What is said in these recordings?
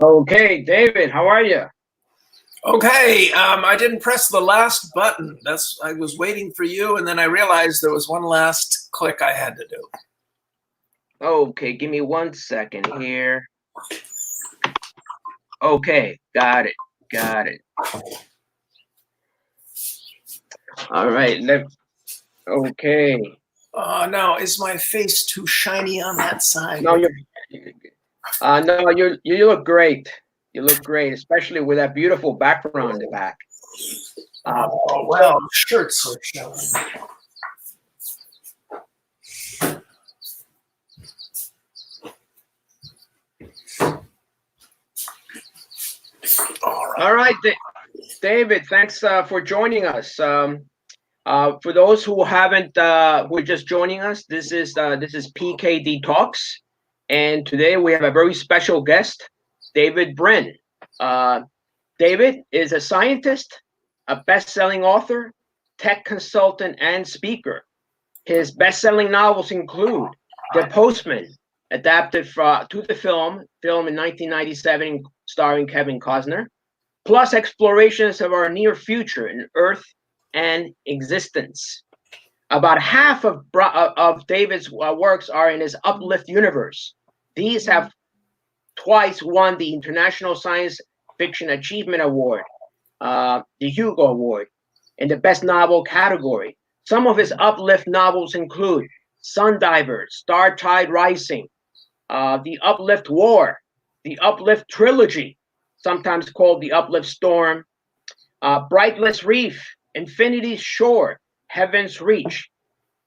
Okay, David, how are you? Okay, I didn't press the last button. I was waiting for you, and then I realized there was one last click I had to do. Okay, give me 1 second here. Okay, got it. Got it. All right, okay. Now, is my face too shiny on that side? No, you look great. You look great, especially with that beautiful background in the back. Oh, well, shirts are showing. All right, David, thanks for joining us. For those who haven't, who are just joining us, this is PKD Talks, and today we have a very special guest, David Brin. David is a scientist, a best-selling author, tech consultant, and speaker. His best-selling novels include The Postman, adapted to the film in 1997, starring Kevin Costner, plus explorations of our near future in Earth and existence. About half of David's works are in his Uplift universe. These have twice won the International Science Fiction Achievement Award, the Hugo Award, in the Best Novel category. Some of his Uplift novels include Sundiver, Star Tide Rising, The Uplift War, The Uplift Trilogy, sometimes called The Uplift Storm, Brightless Reef, Infinity Shore, Heaven's Reach.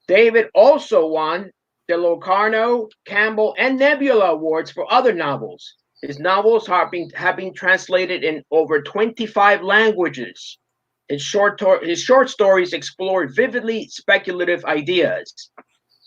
David also won the Locarno, Campbell, and Nebula Awards for other novels. His novels have been translated in over 25 languages. His short stories explore vividly speculative ideas.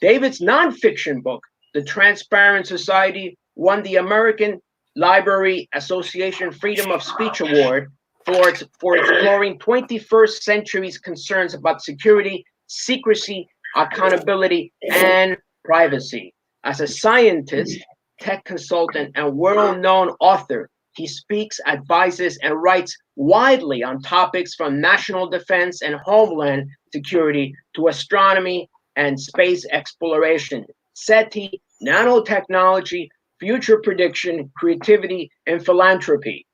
David's nonfiction book, The Transparent Society, won the American Library Association Freedom of Speech Award for exploring 21st century's concerns about security, secrecy, accountability, and privacy. As a scientist, tech consultant, and world-known author, he speaks, advises, and writes widely on topics from national defense and homeland security to astronomy and space exploration, SETI, nanotechnology, future prediction, creativity, and philanthropy.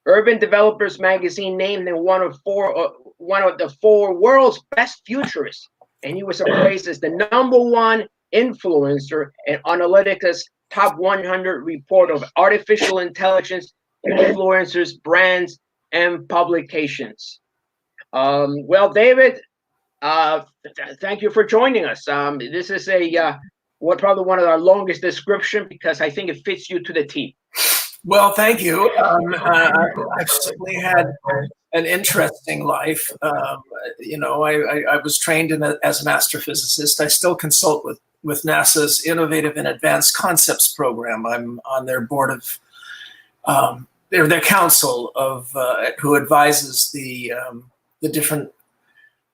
Urban Developers Magazine named him one of the four world's best futurists, and he was appraised as the #1 influencer in Analytica's top 100 report of artificial intelligence influencers, brands, and publications. Well, David, thank you for joining us. This is probably one of our longest description because I think it fits you to the T. Well, thank you. I've certainly had an interesting life. I was trained as an astrophysicist. I still consult with NASA's Innovative and Advanced Concepts program. I'm on their board of their council of who advises the different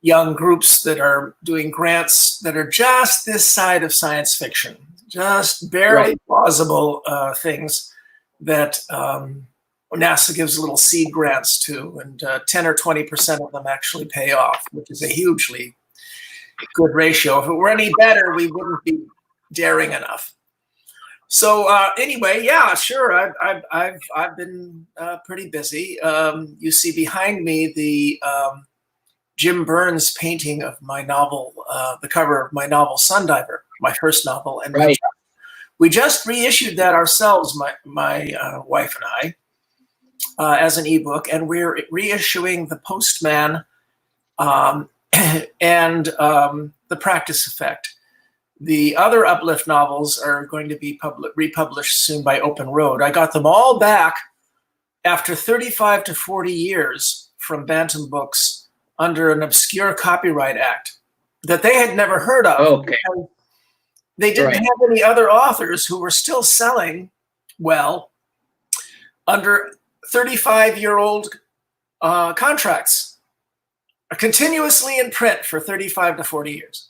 young groups that are doing grants that are just this side of science fiction, just barely plausible things that NASA gives little seed grants to, and 10 or 20% of them actually pay off, which is a hugely good ratio. If it were any better, we wouldn't be daring enough. So anyway, yeah, sure. I've been pretty busy. You see behind me the Jim Burns painting of my novel, the cover of my novel Sundiver, my first novel, and we just reissued that ourselves, my wife and I, as an ebook, and we're reissuing The Postman and The Practice Effect. The other Uplift novels are going to be republished soon by Open Road. I got them all back after 35 to 40 years from Bantam Books under an obscure copyright act that they had never heard of. Okay. They didn't have any other authors who were still selling well under 35-year-old contracts, continuously in print for 35 to 40 years.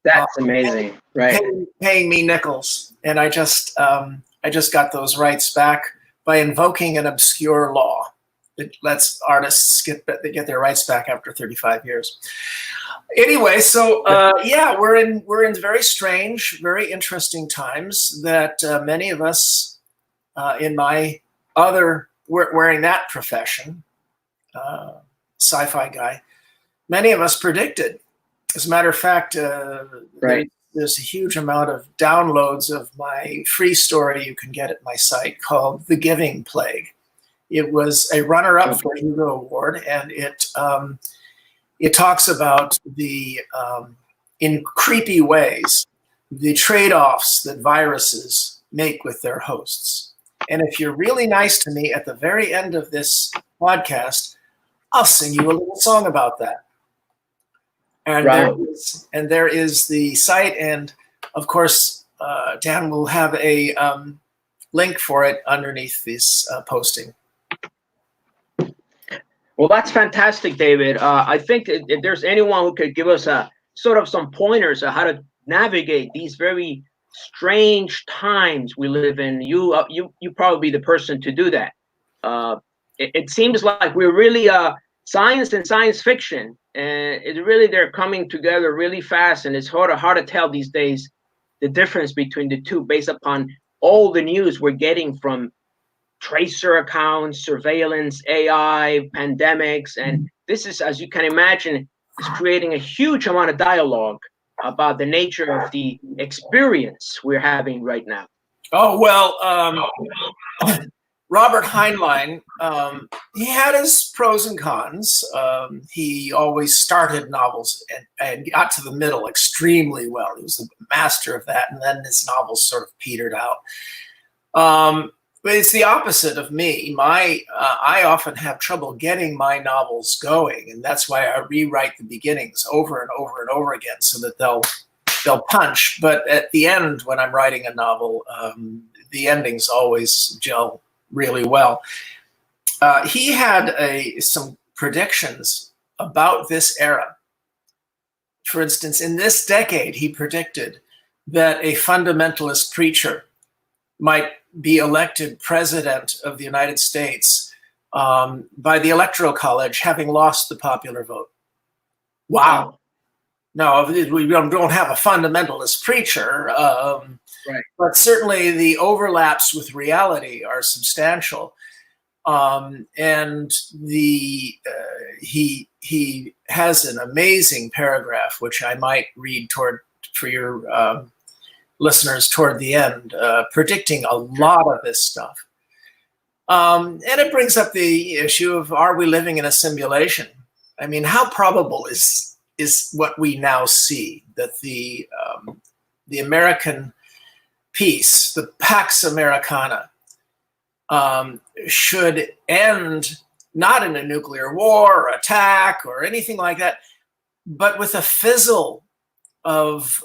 That's amazing, right? Paying me nickels, and I just got those rights back by invoking an obscure law that lets artists get their rights back after 35 years. Anyway, so yeah, we're in very strange, very interesting times that many of us in my other wearing that profession, sci-fi guy, many of us predicted. As a matter of fact, right. there's a huge amount of downloads of my free story you can get at my site called The Giving Plague. It was a runner-up for a Hugo Award, and it talks about the, in creepy ways, the trade-offs that viruses make with their hosts. And if you're really nice to me at the very end of this podcast, I'll sing you a little song about that. And, right. there is the site, and of course, Dan will have a link for it underneath this posting. Well, that's fantastic, David. I think if there's anyone who could give us a sort of some pointers on how to navigate these very strange times we live in, you probably be the person to do that. It seems like we're really science and science fiction, and they're coming together really fast, and it's hard to tell these days the difference between the two based upon all the news we're getting from tracer accounts, surveillance, AI, pandemics, and this is, as you can imagine, is creating a huge amount of dialogue about the nature of the experience we're having right now. Oh, well, Robert Heinlein, he had his pros and cons. He always started novels and got to the middle extremely well. He was a master of that, and then his novels sort of petered out. But it's the opposite of me. I often have trouble getting my novels going, and that's why I rewrite the beginnings over and over and over again so that they'll punch. But at the end, when I'm writing a novel, the endings always gel really well. He had some predictions about this era. For instance, in this decade, he predicted that a fundamentalist preacher might be elected president of the United States by the Electoral College, having lost the popular vote. Wow. No, we don't have a fundamentalist preacher, right. But certainly the overlaps with reality are substantial. And he has an amazing paragraph, which I might read for your listeners toward the end, predicting a lot of this stuff. And it brings up the issue of, are we living in a simulation? I mean, how probable is what we now see, that the American peace, the Pax Americana, should end not in a nuclear war or attack or anything like that, but with a fizzle of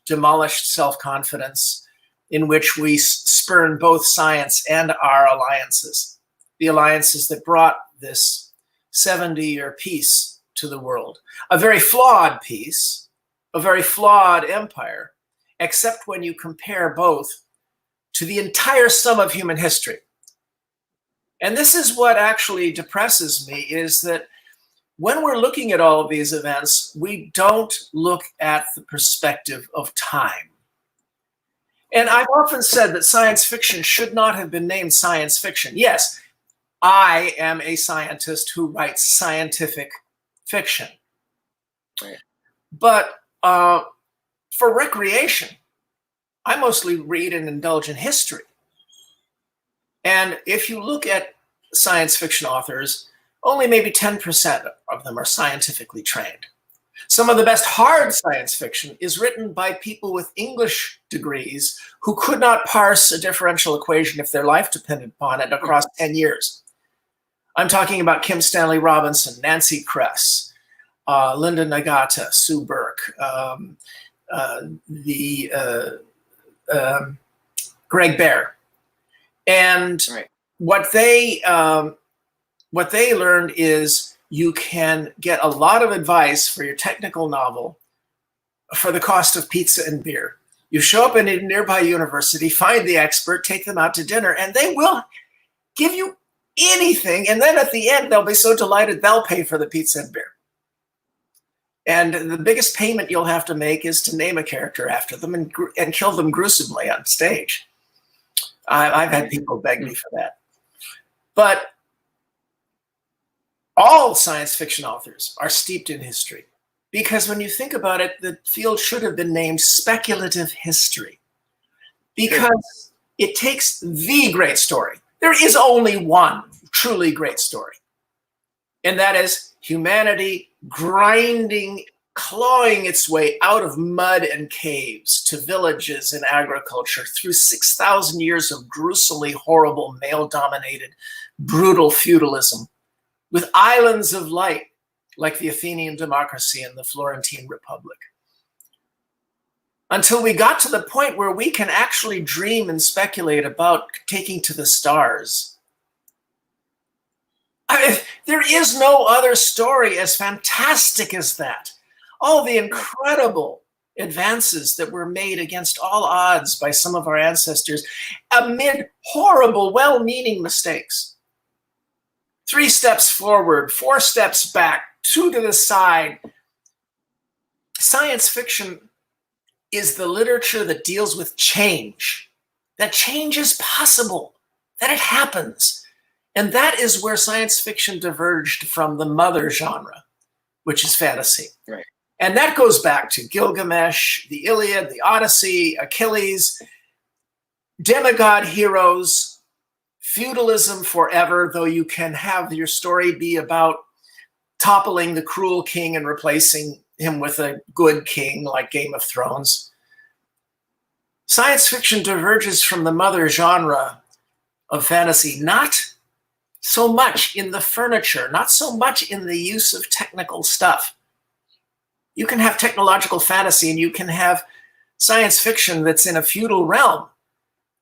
demolished self-confidence in which we spurn both science and our alliances, the alliances that brought this 70-year peace to the world. A very flawed peace, a very flawed empire, except when you compare both to the entire sum of human history. And this is what actually depresses me, is that when we're looking at all of these events, we don't look at the perspective of time. And I've often said that science fiction should not have been named science fiction. Yes, I am a scientist who writes scientific fiction. Right. But for recreation, I mostly read and indulge in history. And if you look at science fiction authors, only maybe 10% of them are scientifically trained. Some of the best hard science fiction is written by people with English degrees who could not parse a differential equation if their life depended upon it across 10 years. I'm talking about Kim Stanley Robinson, Nancy Kress, Linda Nagata, Sue Burke, Greg Bear. And right. what they learned is you can get a lot of advice for your technical novel for the cost of pizza and beer. You show up in a nearby university, find the expert, take them out to dinner, and they will give you anything. And then at the end, they'll be so delighted, they'll pay for the pizza and beer. And the biggest payment you'll have to make is to name a character after them and kill them gruesomely on stage. I've had people beg me for that. But all science fiction authors are steeped in history. Because when you think about it, the field should have been named speculative history. Because it takes the great story. There is only one truly great story. And that is humanity grinding, clawing its way out of mud and caves to villages and agriculture through 6,000 years of gruesomely horrible, male-dominated, brutal feudalism, with islands of light like the Athenian democracy and the Florentine Republic. Until we got to the point where we can actually dream and speculate about taking to the stars. There is no other story as fantastic as that. All the incredible advances that were made against all odds by some of our ancestors amid horrible, well-meaning mistakes. 3 steps forward, 4 steps back, 2 to the side. Science fiction is the literature that deals with change, that change is possible, that it happens. And that is where science fiction diverged from the mother genre, which is fantasy. Right. And that goes back to Gilgamesh, the Iliad, the Odyssey, Achilles, demigod heroes, feudalism forever, though you can have your story be about toppling the cruel king and replacing him with a good king like Game of Thrones. Science fiction diverges from the mother genre of fantasy, not so much in the furniture, not so much in the use of technical stuff. You can have technological fantasy and you can have science fiction that's in a feudal realm,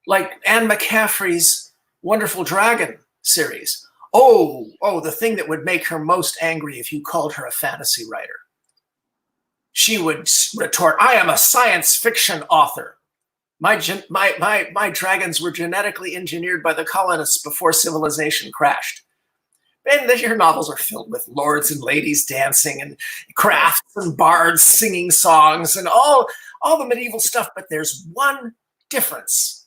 like Anne McCaffrey's Wonderful Dragon series. Oh, the thing that would make her most angry if you called her a fantasy writer. She would retort, I am a science fiction author. My dragons were genetically engineered by the colonists before civilization crashed. And her novels are filled with lords and ladies dancing and crafts and bards singing songs and all the medieval stuff. But there's one difference.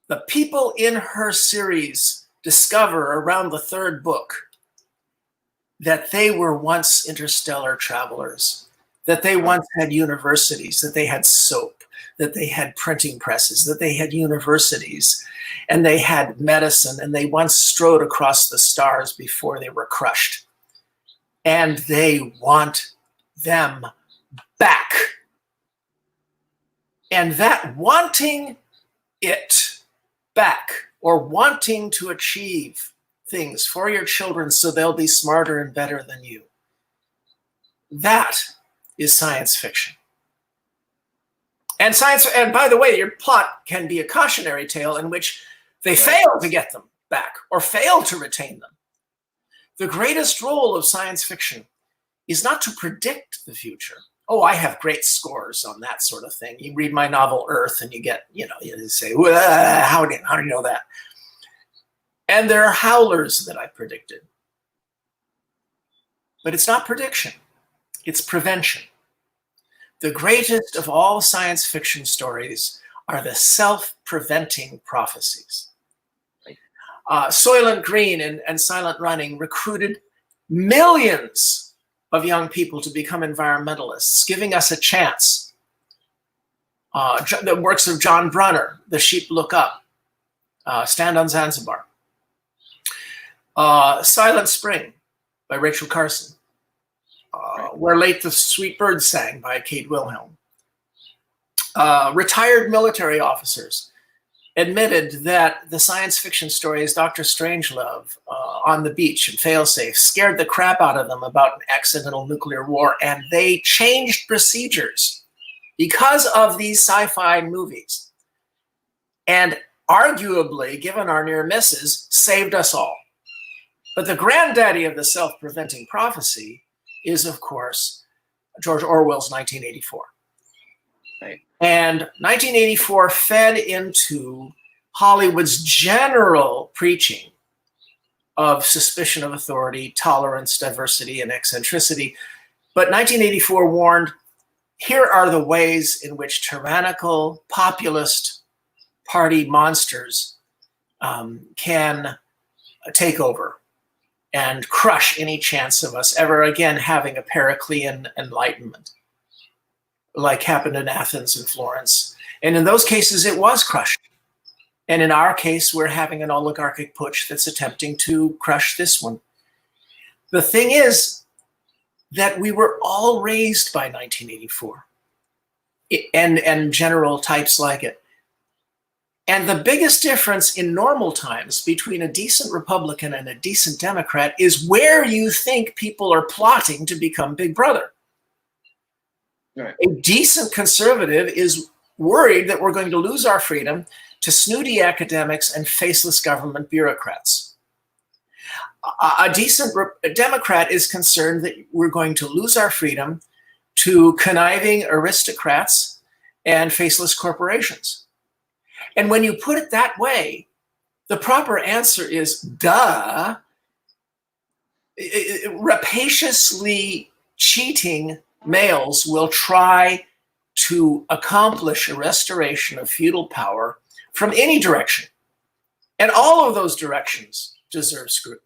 The people in her series discover around the 3rd book that they were once interstellar travelers, that they once had universities, that they had soap, that they had printing presses, that they had universities, and they had medicine, and they once strode across the stars before they were crushed. And they want them back. And that wanting it back, or wanting to achieve things for your children so they'll be smarter and better than you, that is science fiction. And by the way, your plot can be a cautionary tale in which they fail to get them back or fail to retain them. The greatest role of science fiction is not to predict the future. Oh, I have great scores on that sort of thing. You read my novel Earth and you get, you say, how do you know that? And there are howlers that I predicted. But it's not prediction, it's prevention. The greatest of all science fiction stories are the self-preventing prophecies. Soylent Green and Silent Running recruited millions of young people to become environmentalists, giving us a chance. The works of John Brunner, The Sheep Look Up, Stand on Zanzibar. Silent Spring by Rachel Carson. Where Late the Sweet Bird Sang by Kate Wilhelm. Retired military officers admitted that the science fiction stories Dr. Strangelove, On the Beach and Failsafe scared the crap out of them about an accidental nuclear war, and they changed procedures because of these sci-fi movies. And arguably, given our near misses, saved us all. But the granddaddy of the self-preventing prophecy is, of course, George Orwell's 1984. Right. And 1984 fed into Hollywood's general preaching of suspicion of authority, tolerance, diversity, and eccentricity. But 1984 warned, here are the ways in which tyrannical, populist party monsters can take over and crush any chance of us ever again having a Periclean enlightenment, like happened in Athens and Florence. And in those cases, it was crushed. And in our case, we're having an oligarchic putsch that's attempting to crush this one. The thing is that we were all raised by 1984 and general types like it. And the biggest difference in normal times between a decent Republican and a decent Democrat is where you think people are plotting to become Big Brother. Right. A decent conservative is worried that we're going to lose our freedom to snooty academics and faceless government bureaucrats. A decent Democrat is concerned that we're going to lose our freedom to conniving aristocrats and faceless corporations. And when you put it that way, the proper answer is, duh. Rapaciously cheating males will try to accomplish a restoration of feudal power from any direction. And all of those directions deserve scrutiny.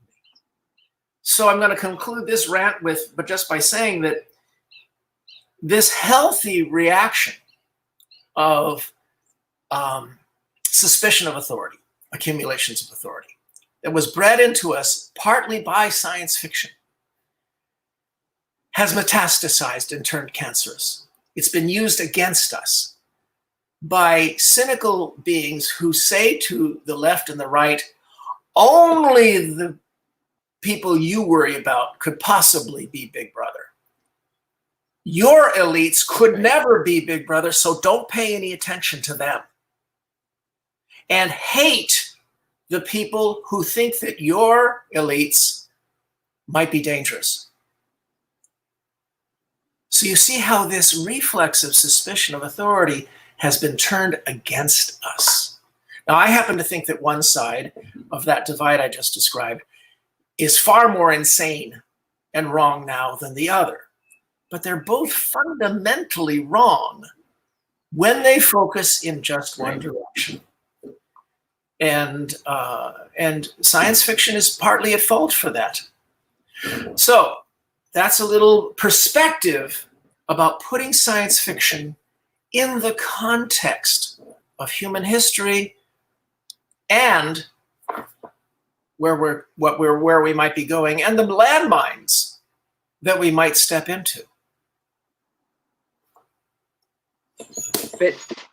So I'm going to conclude this rant but just by saying that this healthy reaction of suspicion of authority, accumulations of authority, that was bred into us partly by science fiction, has metastasized and turned cancerous. It's been used against us by cynical beings who say to the left and the right, only the people you worry about could possibly be Big Brother. Your elites could never be Big Brother, so don't pay any attention to them. And hate the people who think that your elites might be dangerous. So you see how this reflex of suspicion of authority has been turned against us. Now, I happen to think that one side of that divide I just described is far more insane and wrong now than the other. But they're both fundamentally wrong when they focus in just one direction. And science fiction is partly at fault for that. So that's a little perspective about putting science fiction in the context of human history and where we might be going and the landmines that we might step into.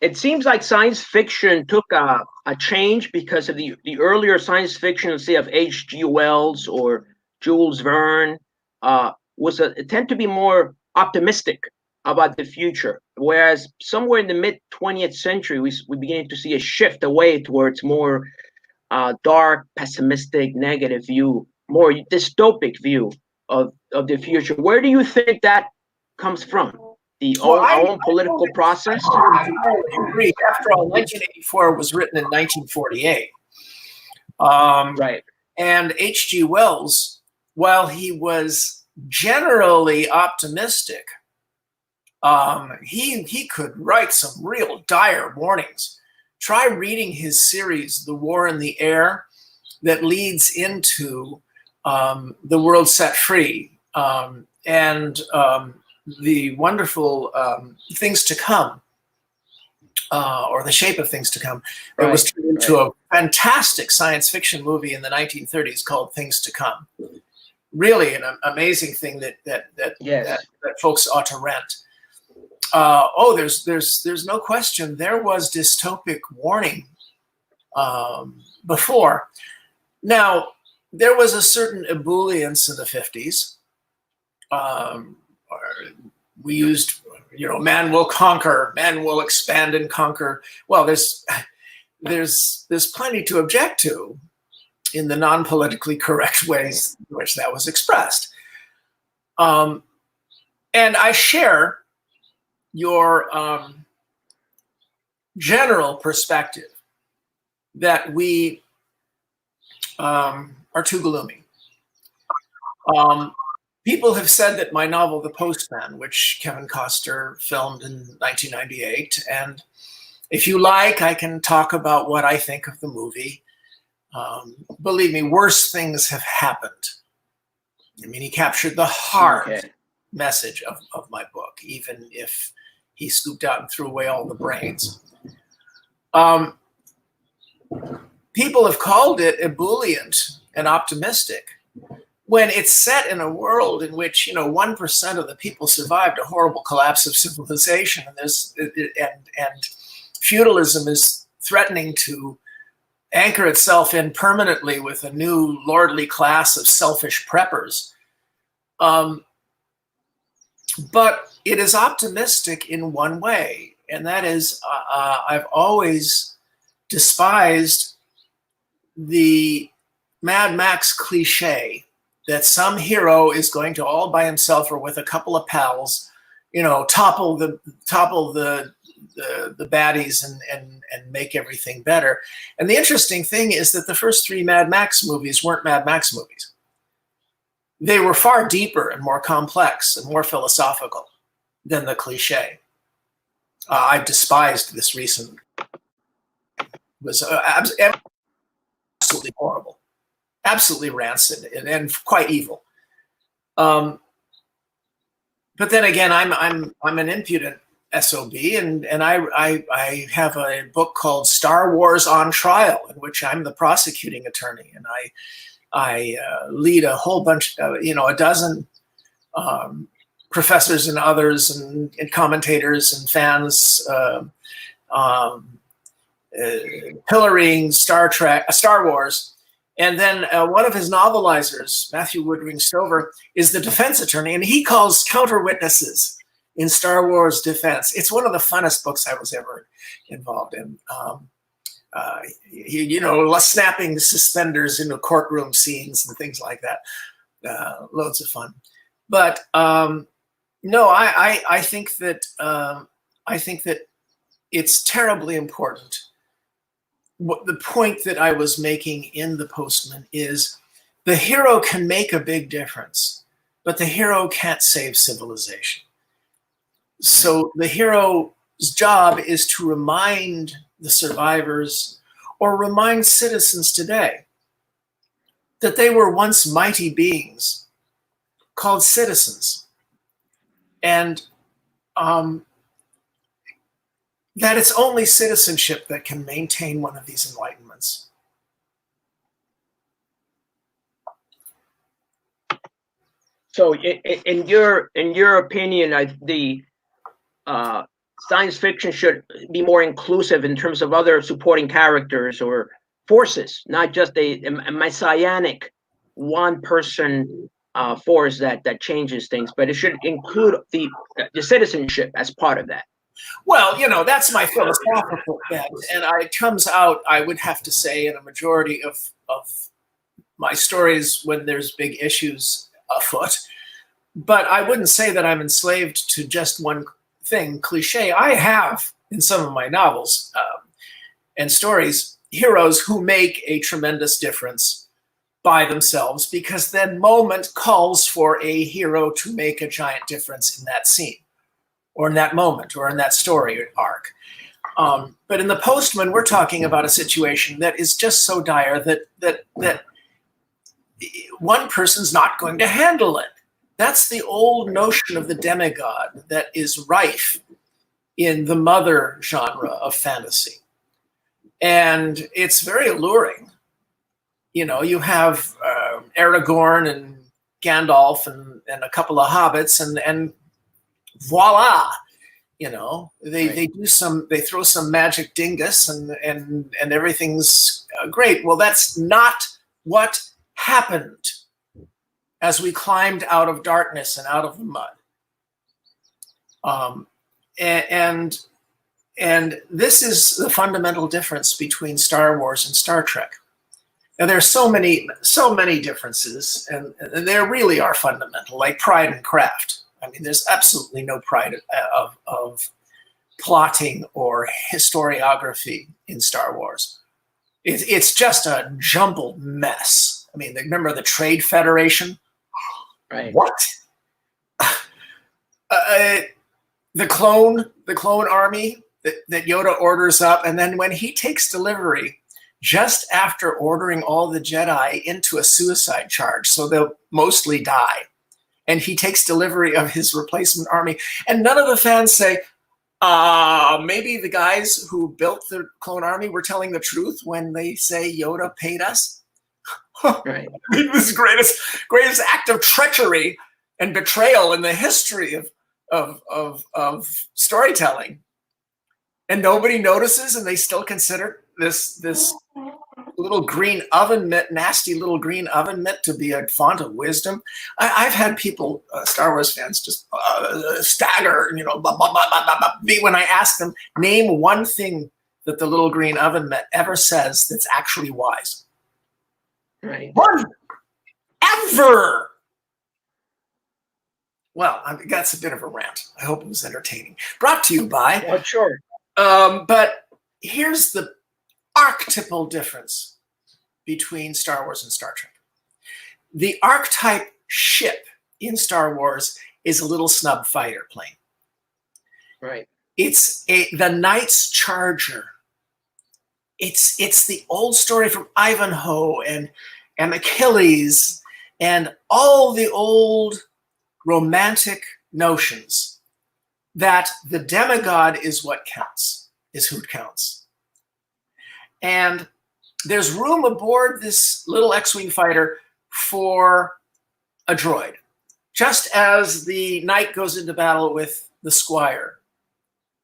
It seems like science fiction took a change because of the earlier science fiction, say of H.G. Wells or Jules Verne, tend to be more optimistic about the future. Whereas somewhere in the mid 20th century, we began to see a shift away towards more dark, pessimistic, negative view, more dystopic view of the future. Where do you think that comes from? Our own political process? I agree. After all, 1984 was written in 1948. Right. And H.G. Wells, while he was generally optimistic, he could write some real dire warnings. Try reading his series, The War in the Air, that leads into The World Set Free and the wonderful Things to Come, or The Shape of Things to Come. It was turned into a fantastic science fiction movie in the 1930s called Things to Come. Really an amazing thing that folks ought to rent. There's no question there was dystopic warning before. Now, there was a certain ebullience in the 50s. We used, man will conquer, man will expand and conquer. Well, there's plenty to object to in the non-politically correct ways in which that was expressed. And I share your general perspective that we are too gloomy. People have said that my novel, The Postman, which Kevin Costner filmed in 1998, and if you like, I can talk about what I think of the movie. Believe me, worse things have happened. I mean, he captured the heart message of my book, even if he scooped out and threw away all the brains. People have called it ebullient and optimistic, when it's set in a world in which 1% of the people survived a horrible collapse of civilization, and feudalism is threatening to anchor itself in permanently with a new lordly class of selfish preppers. But it is optimistic in one way, and that is I've always despised the Mad Max cliche that some hero is going to all by himself or with a couple of pals, topple the baddies and make everything better. And the interesting thing is that the first 3 Mad Max movies weren't Mad Max movies. They were far deeper and more complex and more philosophical than the cliche. I despised this recent. It was absolutely horrible. Absolutely rancid and quite evil. But then again, I'm an impudent SOB, and I have a book called Star Wars on Trial, in which I'm the prosecuting attorney, and I lead a whole bunch, a dozen professors and others and commentators and fans pillorying Star Wars. And then one of his novelizers, Matthew Woodring Stover, is the defense attorney, and he calls counter witnesses in Star Wars defense. It's one of the funnest books I was ever involved in. Snapping suspenders into courtroom scenes and things like that. Loads of fun. But no, I think that it's terribly important. The point that I was making in The Postman is the hero can make a big difference, but the hero can't save civilization. So the hero's job is to remind the survivors or remind citizens today that they were once mighty beings called citizens, and that it's only citizenship that can maintain one of these enlightenments. So, in your opinion, the science fiction should be more inclusive in terms of other supporting characters or forces, not just a messianic one-person force that changes things, but it should include the citizenship as part of that. Well, that's my philosophical bent, and it comes out, I would have to say, in a majority of my stories when there's big issues afoot. But I wouldn't say that I'm enslaved to just one thing, cliche. I have, in some of my novels and stories, heroes who make a tremendous difference by themselves, because that moment calls for a hero to make a giant difference in that scene, or in that moment, or in that story arc. But in The Postman, we're talking about a situation that is just so dire that one person's not going to handle it. That's the old notion of the demigod that is rife in the mother genre of fantasy. And it's very alluring. You have Aragorn and Gandalf and a couple of hobbits, and voila, they throw some magic dingus and everything's great. Well, that's not what happened as we climbed out of darkness and out of the mud. And this is the fundamental difference between Star Wars and Star Trek. Now, there are so many differences, and they really are fundamental, like pride and craft. I mean, there's absolutely no pride of plotting or historiography in Star Wars. It's just a jumbled mess. I mean, remember the Trade Federation? Right. What? The clone army that Yoda orders up, and then when he takes delivery, just after ordering all the Jedi into a suicide charge, so they'll mostly die, and he takes delivery of his replacement army, and none of the fans say, maybe the guys who built the clone army were telling the truth when they say Yoda paid us. Right. This greatest act of treachery and betrayal in the history of storytelling, and nobody notices, and they still consider this little green oven mitt, nasty little green oven mitt, to be a font of wisdom. I've had people, Star Wars fans, just stagger, when I ask them, name one thing that the little green oven mitt ever says that's actually wise. Right. One ever. Well, that's a bit of a rant. I hope it was entertaining. Brought to you by. Well, sure. But here's the archetypal difference between Star Wars and Star Trek. The archetype ship in Star Wars is a little snub fighter plane. Right. It's the Knight's Charger. It's the old story from Ivanhoe and Achilles and all the old romantic notions that the demigod is what counts, is who counts. And there's room aboard this little X-Wing fighter for a droid, just as the knight goes into battle with the squire,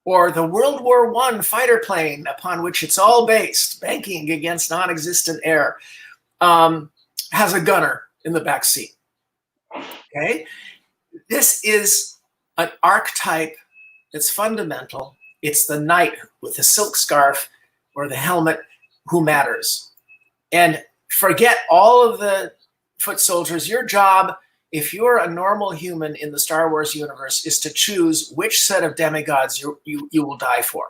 or the World War I fighter plane upon which it's all based, banking against non-existent air, has a gunner in the back seat. Okay? This is an archetype that's fundamental. It's the knight with the silk scarf or the helmet who matters. And forget all of the foot soldiers. Your job, if you're a normal human in the Star Wars universe, is to choose which set of demigods you will die for.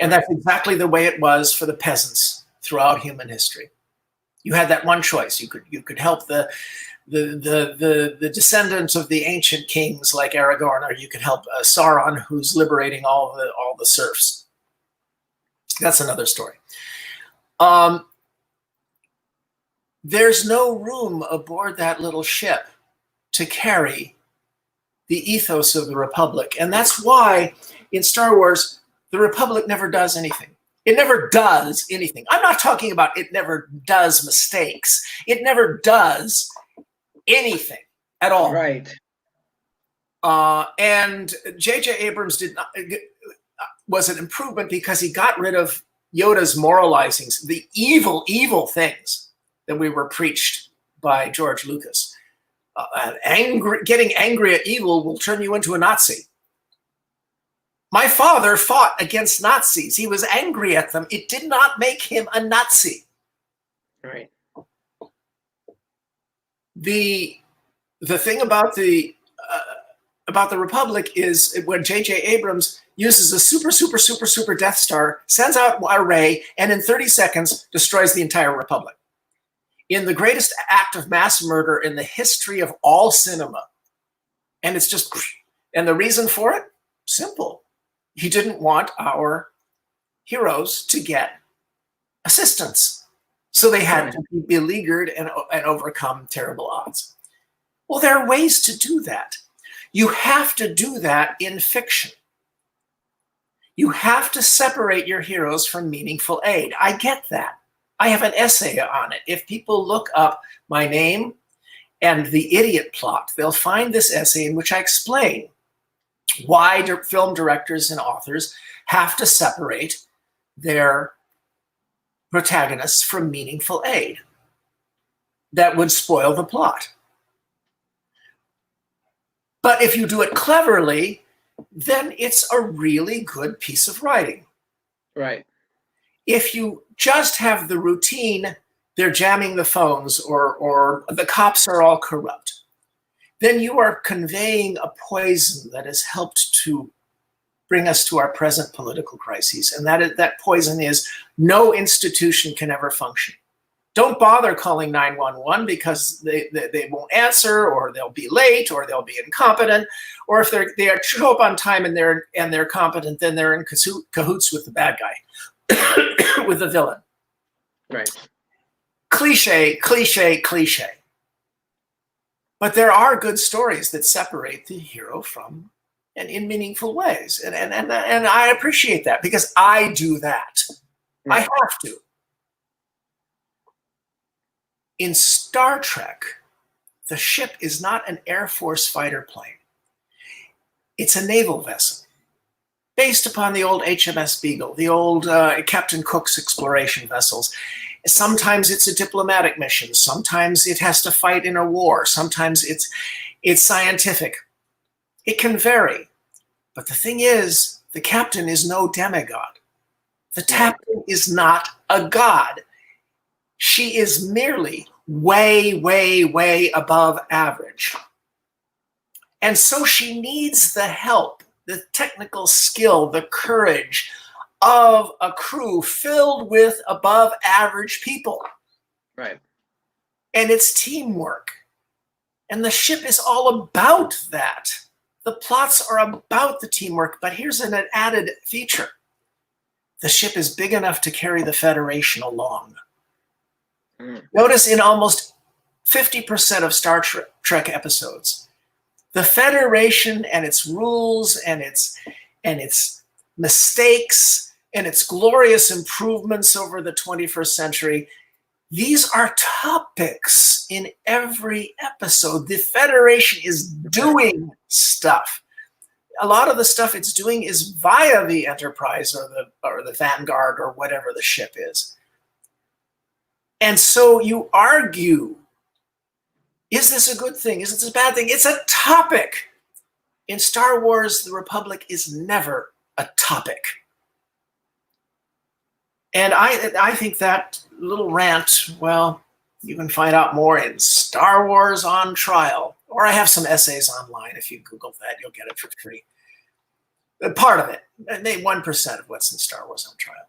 And that's exactly the way it was for the peasants throughout human history. You had that one choice. You could help the descendants of the ancient kings like Aragorn, or you could help Sauron, who's liberating all the serfs. That's another story. There's no room aboard that little ship to carry the ethos of the Republic. And that's why in Star Wars, the Republic never does anything. It never does anything. I'm not talking about it never does mistakes. It never does anything at all. Right. And J.J. Abrams was an improvement because he got rid of Yoda's moralizings, the evil things that we were preached by George Lucas. Getting angry at evil will turn you into a Nazi. My father fought against Nazis. He was angry at them. It did not make him a Nazi. Right. The thing about the Republic is when J.J. Abrams uses a super Death Star, sends out a ray, and in 30 seconds destroys the entire Republic. In the greatest act of mass murder in the history of all cinema. And it's just, and the reason for it? Simple. He didn't want our heroes to get assistance. So they had to be beleaguered and overcome terrible odds. Well, there are ways to do that. You have to do that in fiction. You have to separate your heroes from meaningful aid. I get that. I have an essay on it. If people look up my name and the idiot plot, they'll find this essay in which I explain why film directors and authors have to separate their protagonists from meaningful aid that would spoil the plot. But if you do it cleverly, then it's a really good piece of writing. Right. If you just have the routine, they're jamming the phones or the cops are all corrupt, then you are conveying a poison that has helped to bring us to our present political crises. And that poison is no institution can ever function. Don't bother calling 911 because they won't answer, or they'll be late, or they'll be incompetent, or if they show up on time and they're competent, then they're in cahoots with the bad guy, with the villain. Right. Cliche, cliche, cliche. But there are good stories that separate the hero from, and in meaningful ways, and I appreciate that because I do that. Right. I have to. In Star Trek, the ship is not an Air Force fighter plane. It's a naval vessel based upon the old HMS Beagle, the old Captain Cook's exploration vessels. Sometimes it's a diplomatic mission. Sometimes it has to fight in a war. Sometimes it's scientific. It can vary. But the thing is, the captain is no demigod. The captain is not a god. She is merely way, way, way above average. And so she needs the help, the technical skill, the courage of a crew filled with above average people. Right. And it's teamwork. And the ship is all about that. The plots are about the teamwork, but here's an added feature. The ship is big enough to carry the Federation along. Notice in almost 50% of Star Trek episodes, the Federation and its rules and its mistakes and its glorious improvements over the 21st century, these are topics in every episode. The Federation is doing stuff. A lot of the stuff it's doing is via the Enterprise or the Vanguard or whatever the ship is. And so you argue, is this a good thing? Is this a bad thing? It's a topic. In Star Wars, the Republic is never a topic. And I think that little rant, well, you can find out more in Star Wars on Trial. Or I have some essays online. If you Google that, you'll get it for free. Part of it, maybe 1% of what's in Star Wars on Trial.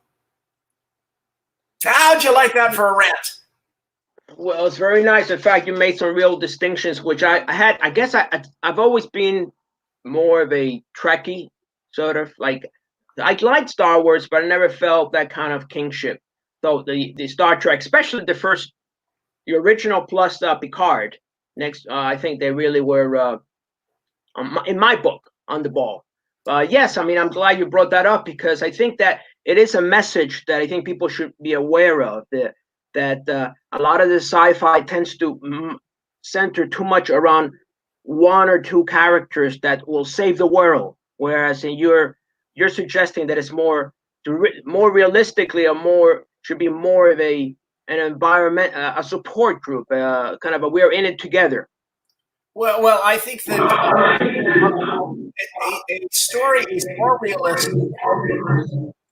How'd you like that for a rant? Well, it's very nice. In fact, you made some real distinctions, which I guess I've always been more of a Trekkie, sort of like, I liked Star Wars, but I never felt that kind of kingship. So the Star Trek, especially the original plus Picard, next, I think they really were, in my book, on the ball. Yes, I mean, I'm glad you brought that up because I think that it is a message that I think people should be aware of, that a lot of the sci-fi tends to center too much around one or two characters that will save the world, whereas you're suggesting that it's more realistically, should be more of an environment, a support group, kind of we're in it together. Well, I think that a story is more realistic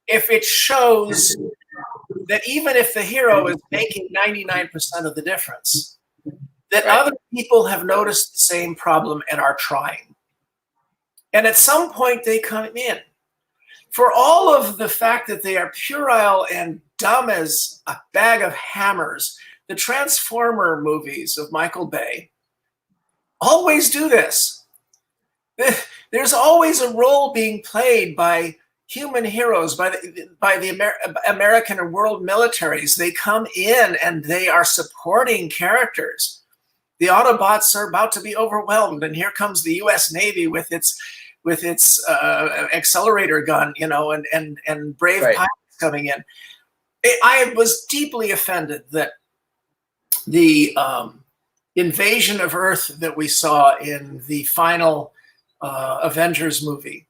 if it shows that even if the hero is making 99% of the difference, that other people have noticed the same problem and are trying. And at some point they come in. For all of the fact that they are puerile and dumb as a bag of hammers, the Transformer movies of Michael Bay always do this. There's always a role being played by human heroes, by the American and world militaries. They come in and they are supporting characters. The Autobots are about to be overwhelmed, and here comes the U.S. Navy with its accelerator gun, and brave pilots coming in. I was deeply offended that the invasion of Earth that we saw in the final Avengers movie.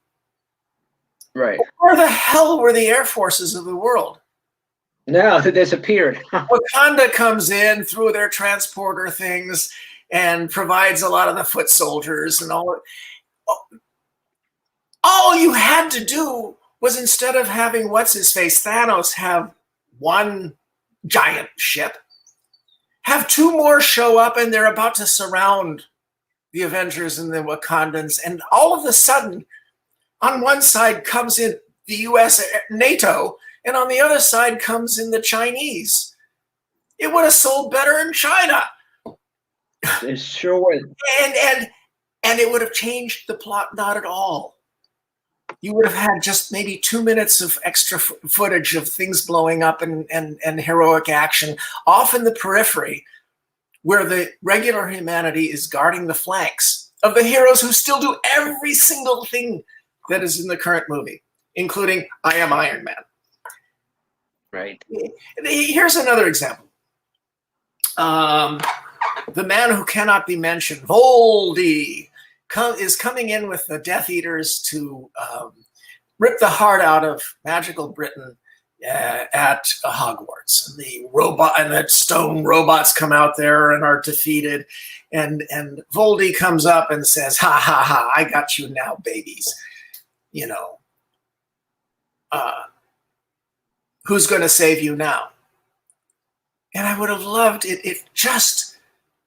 Right. Where the hell were the air forces of the world? No, they disappeared. Wakanda comes in through their transporter things and provides a lot of the foot soldiers and all. All you had to do was, instead of having what's-his-face Thanos have one giant ship, have two more show up and they're about to surround the Avengers and the Wakandans, and all of a sudden, on one side comes in the US, NATO, and on the other side comes in the Chinese. It would have sold better in China. It sure would. And it would have changed the plot not at all. You would have had just maybe 2 minutes of extra footage of things blowing up and heroic action off in the periphery, where the regular humanity is guarding the flanks of the heroes who still do every single thing that is in the current movie, including I Am Iron Man. Right. Here's another example. The man who cannot be mentioned, Voldy, is coming in with the Death Eaters to rip the heart out of magical Britain at Hogwarts. And the stone robots come out there and are defeated. And Voldy comes up and says, "Ha ha ha! I got you now, babies. You know, who's going to save you now?" And I would have loved it if just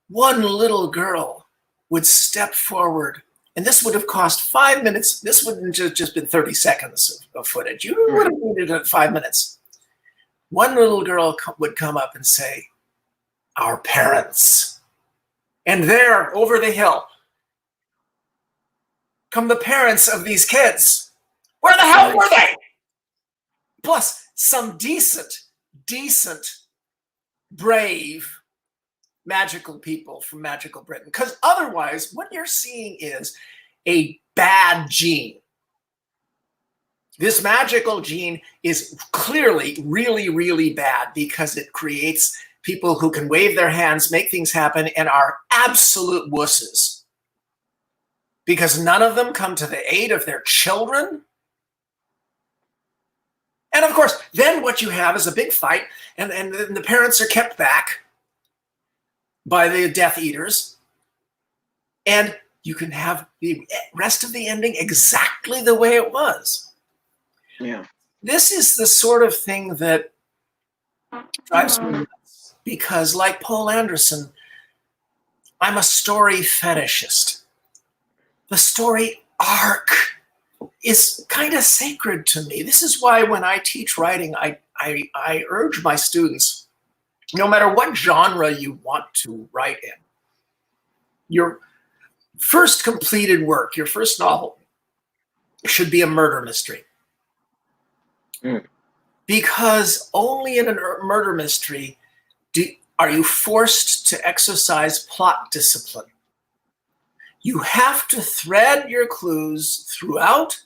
one little girl would step forward. And this would have cost 5 minutes. This wouldn't just been 30 seconds of footage. You would have needed it 5 minutes. One little girl would come up and say, "Our parents." And there, over the hill, come the parents of these kids. Where the hell were they? Plus, some decent, brave, magical people from magical Britain. Because otherwise, what you're seeing is a bad gene. This magical gene is clearly really, really bad because it creates people who can wave their hands, make things happen, and are absolute wusses. Because none of them come to the aid of their children. And of course, then what you have is a big fight, and the parents are kept back by the Death Eaters. And you can have the rest of the ending exactly the way it was. Yeah. This is the sort of thing that drives me nuts, because like Paul Anderson, I'm a story fetishist. The story arc is kind of sacred to me. This is why when I teach writing, I urge my students, no matter what genre you want to write in, your first completed work, your first novel, should be a murder mystery. Because only in a murder mystery are you forced to exercise plot discipline. You have to thread your clues throughout,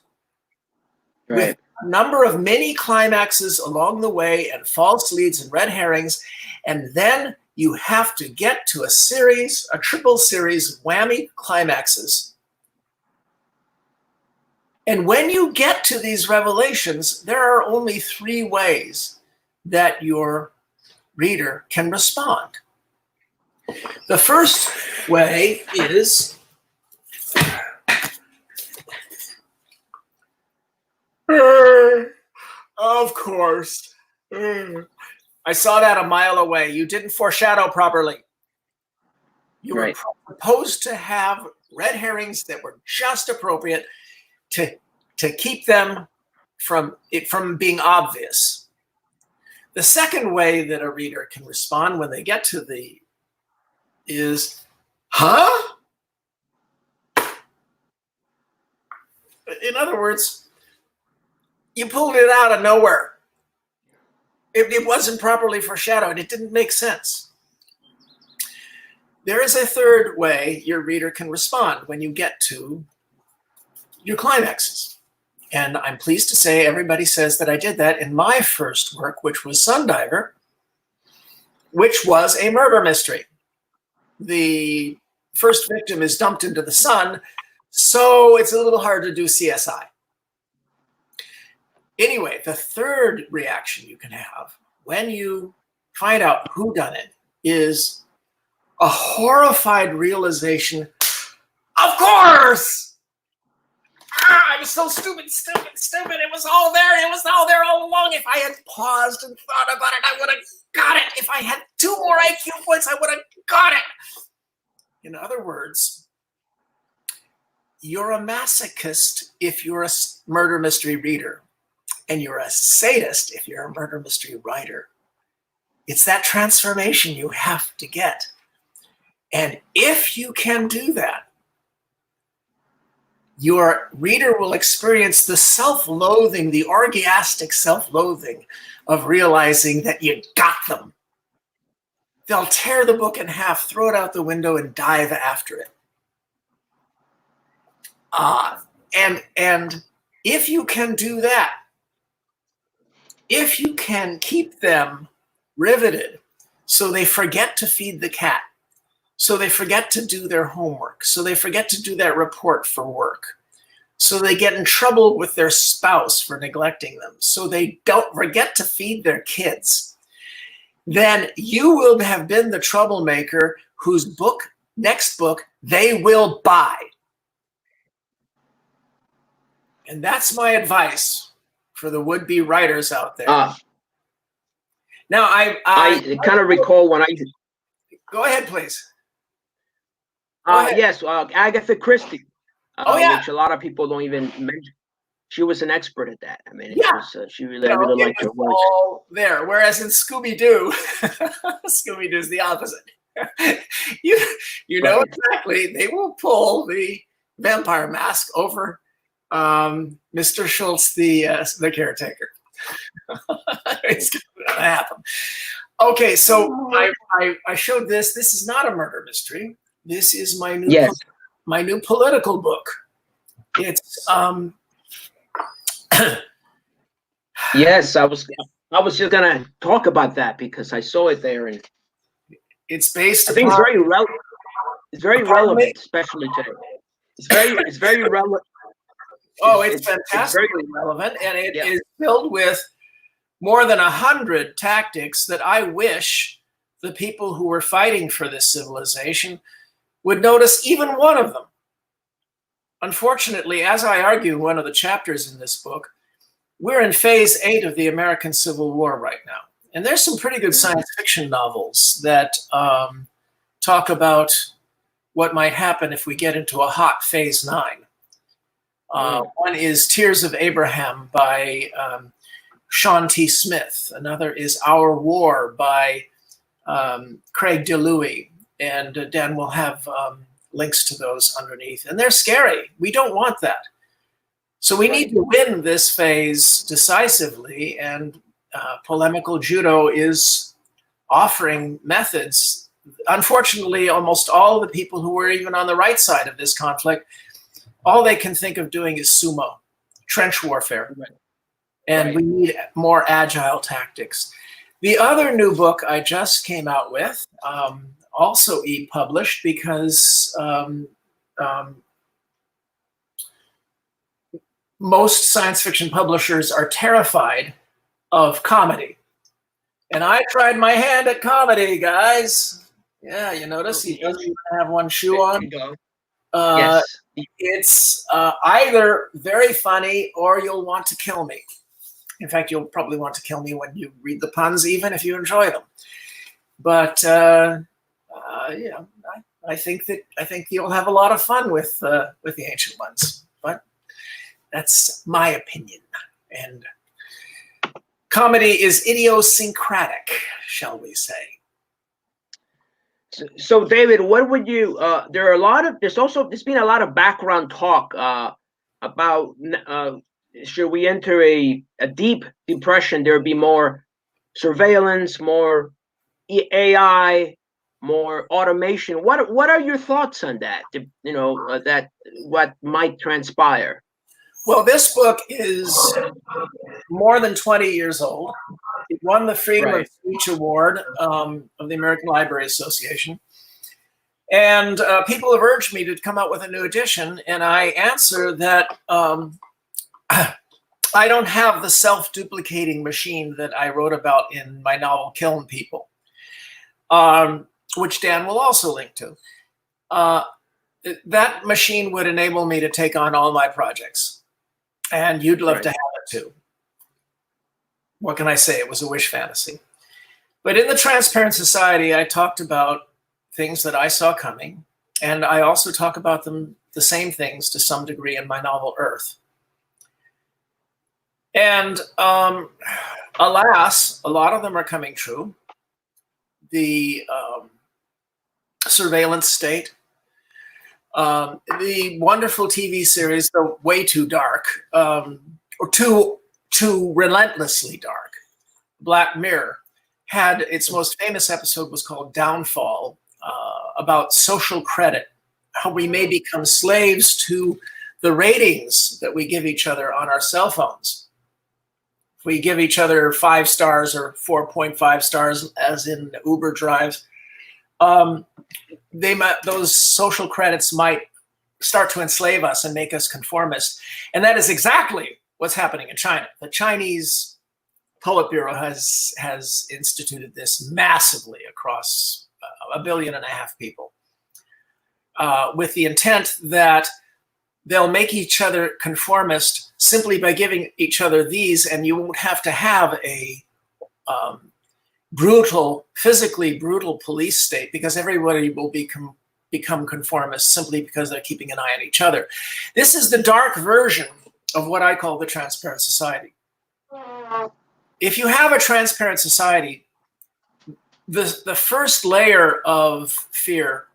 with a number of mini climaxes along the way and false leads and red herrings. And then you have to get to a triple series of whammy climaxes. And when you get to these revelations, there are only 3 ways that your reader can respond. The first way is of course. I saw that a mile away. You didn't foreshadow properly. You were supposed to have red herrings that were just appropriate to keep them from being obvious. The second way that a reader can respond when they get to is, huh? In other words, you pulled it out of nowhere. It wasn't properly foreshadowed. It didn't make sense. There is a third way your reader can respond when you get to your climaxes. And I'm pleased to say everybody says that I did that in my first work, which was Sundiver, which was a murder mystery. The first victim is dumped into the sun, so it's a little hard to do CSI. Anyway, the third reaction you can have when you find out who done it is a horrified realization, of course! I was so stupid. It was all there all along. If I had paused and thought about it, I would have got it. If I had 2 more IQ points, I would have got it. In other words, you're a masochist if you're a murder mystery reader, and you're a sadist if you're a murder mystery writer. It's that transformation you have to get. And if you can do that, your reader will experience the self-loathing, the orgiastic self-loathing of realizing that you got them. They'll tear the book in half, throw it out the window, and dive after it. And if you can do that, if you can keep them riveted so they forget to feed the cat, so they forget to do their homework, so they forget to do that report for work, so they get in trouble with their spouse for neglecting them, so they don't forget to feed their kids, then you will have been the troublemaker whose next book they will buy. And that's my advice for the would-be writers out there. Now, I kind of recall when I... Go ahead, please. Yes, Agatha Christie, yeah. which a lot of people don't even mention. She was an expert at that. I mean, she really, I really liked her work. All there. Whereas in Scooby-Doo, Scooby-Doo's the opposite. you know exactly. They will pull the vampire mask over Mr. Schultz, the caretaker. It's going to happen. Okay, so I showed this. This is not a murder mystery. This is my new political book. It's yes, I was just gonna talk about that because I saw it there, and it's based. I think it's very relevant, especially today. It's very relevant. Oh, it's fantastically relevant, and it is filled with more than 100 tactics that I wish the people who were fighting for this civilization would notice even one of them. Unfortunately, as I argue in one of the chapters in this book, we're in phase 8 of the American Civil War right now. And there's some pretty good science fiction novels that talk about what might happen if we get into a hot phase 9. One is Tears of Abraham by Sean T. Smith. Another is Our War by Craig DeLuey. And Dan will have links to those underneath. And they're scary. We don't want that. So we need to win this phase decisively. And polemical judo is offering methods. Unfortunately, almost all the people who were even on the right side of this conflict, all they can think of doing is sumo, trench warfare. And we need more agile tactics. The other new book I just came out with, also e-published because most science fiction publishers are terrified of comedy. And I tried my hand at comedy, guys. Yeah, you notice he doesn't even have one shoe on. Yes. It's either very funny or you'll want to kill me. In fact, you'll probably want to kill me when you read the puns, even if you enjoy them. But I think you'll have a lot of fun with the ancient ones. But that's my opinion. And comedy is idiosyncratic, shall we say? So David, what would you? There's been a lot of background talk about should we enter a deep depression? There would be more surveillance, more AI, more automation. What are your thoughts on that? That what might transpire? Well, this book is more than 20 years old. It won the Freedom of Speech Award of the American Library Association. And people have urged me to come out with a new edition, and I answer that I don't have the self-duplicating machine that I wrote about in my novel Killing People, which Dan will also link to. That machine would enable me to take on all my projects, and you'd love to have it too. What can I say? It was a wish fantasy. But in the Transparent Society, I talked about things that I saw coming, and I also talk about them the same things to some degree in my novel Earth. And alas, a lot of them are coming true. The surveillance state, the wonderful TV series, The Way Too Dark, or too relentlessly dark, Black Mirror, had its most famous episode was called Downfall, about social credit, how we may become slaves to the ratings that we give each other on our cell phones. If we give each other 5 stars or 4.5 stars, as in Uber drives, those social credits might start to enslave us and make us conformist. And that is exactly what's happening in China. The Chinese Politburo has instituted this massively across 1.5 billion people, with the intent that they'll make each other conformist simply by giving each other these, and you won't have to have a physically brutal police state, because everybody will become conformist simply because they're keeping an eye on each other. This is the dark version of what I call the transparent society. If you have a transparent society, the first layer of fear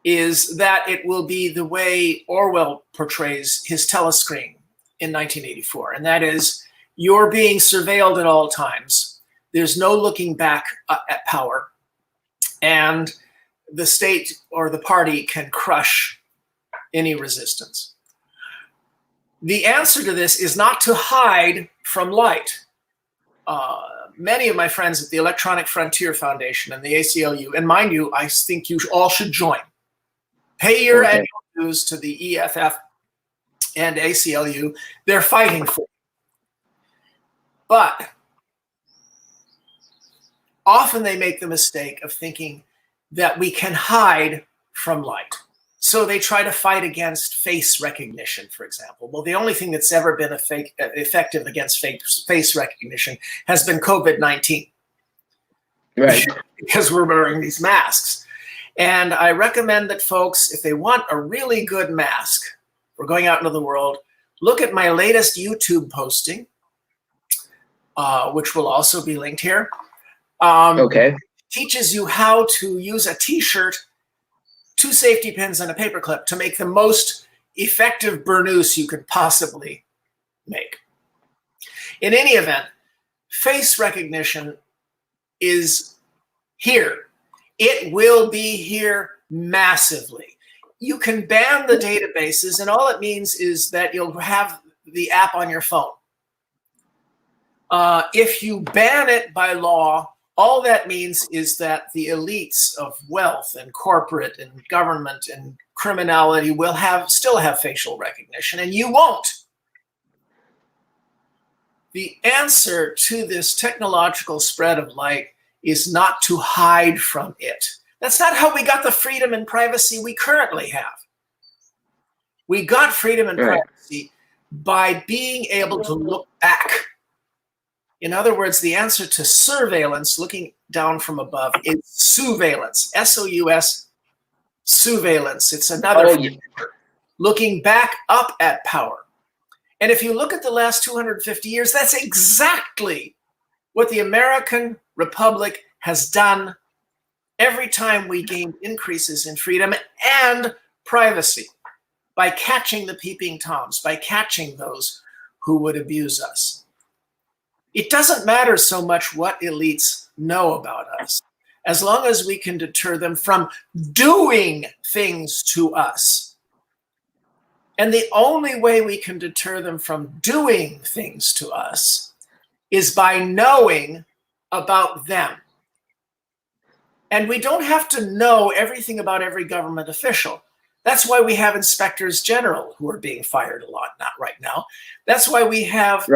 is that it will be the way Orwell portrays his telescreen in 1984, and that is, you're being surveilled at all times. There's no looking back at power, and the state or the party can crush any resistance. The answer to this is not to hide from light. Many of my friends at the Electronic Frontier Foundation and the ACLU, and mind you, I think you all should join. Pay your annual dues to the EFF and ACLU. They're fighting for it. But often they make the mistake of thinking that we can hide from light. So they try to fight against face recognition, for example. Well, the only thing that's ever been effective against face recognition has been COVID-19. Right. Because we're wearing these masks. And I recommend that folks, if they want a really good mask for going out into the world, look at my latest YouTube posting, which will also be linked here. Okay. Teaches you how to use a t-shirt, 2 safety pins, and a paperclip to make the most effective burnous you could possibly make. In any event, face recognition is here. It will be here massively. You can ban the databases, and all it means is that you'll have the app on your phone. If you ban it by law, all that means is that the elites of wealth and corporate and government and criminality will still have facial recognition, and you won't. The answer to this technological spread of light is not to hide from it. That's not how we got the freedom and privacy we currently have. We got freedom and privacy by being able to look back. In other words, the answer to surveillance, looking down from above, is surveillance. S-O-U-S, surveillance. It's another looking back up at power. And if you look at the last 250 years, that's exactly what the American Republic has done every time we gained increases in freedom and privacy, by catching the peeping Toms, by catching those who would abuse us. It doesn't matter so much what elites know about us, as long as we can deter them from doing things to us. And the only way we can deter them from doing things to us is by knowing about them. And we don't have to know everything about every government official. That's why we have inspectors general who are being fired a lot, not right now. That's why we have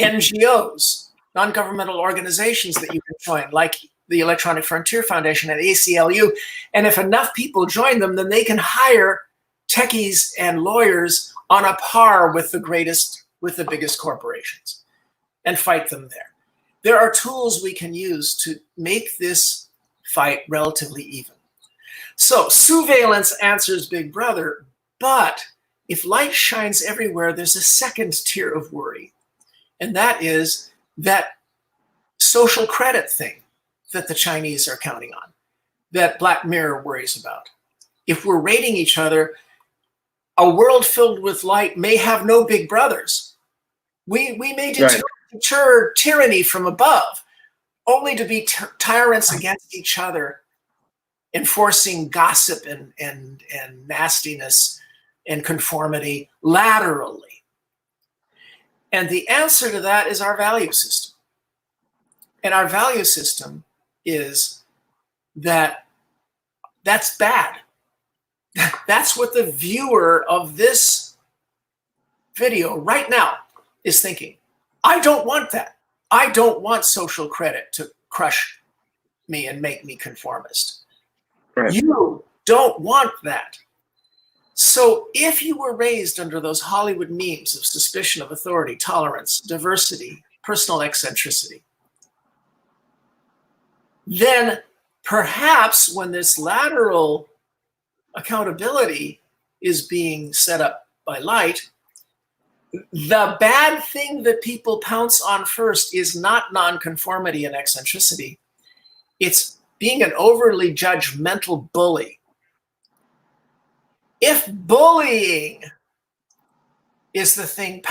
NGOs, non-governmental organizations that you can join, like the Electronic Frontier Foundation and ACLU. And if enough people join them, then they can hire techies and lawyers on a par with the biggest corporations and fight them there. There are tools we can use to make this fight relatively even. So surveillance answers Big Brother, But if light shines everywhere, there's a second tier of worry. And that is that social credit thing that the Chinese are counting on, that Black Mirror worries about. If we're rating each other, a world filled with light may have no big brothers. We may deter tyranny from above, only to be tyrants against each other, enforcing gossip and nastiness and conformity laterally. And the answer to that is our value system. And our value system is that that's bad. That's what the viewer of this video right now is thinking. I don't want that. I don't want social credit to crush me and make me conformist. Right. You don't want that. So if you were raised under those Hollywood memes of suspicion of authority, tolerance, diversity, personal eccentricity, then perhaps when this lateral accountability is being set up by light, the bad thing that people pounce on first is not nonconformity and eccentricity. It's being an overly judgmental bully. If bullying is the thing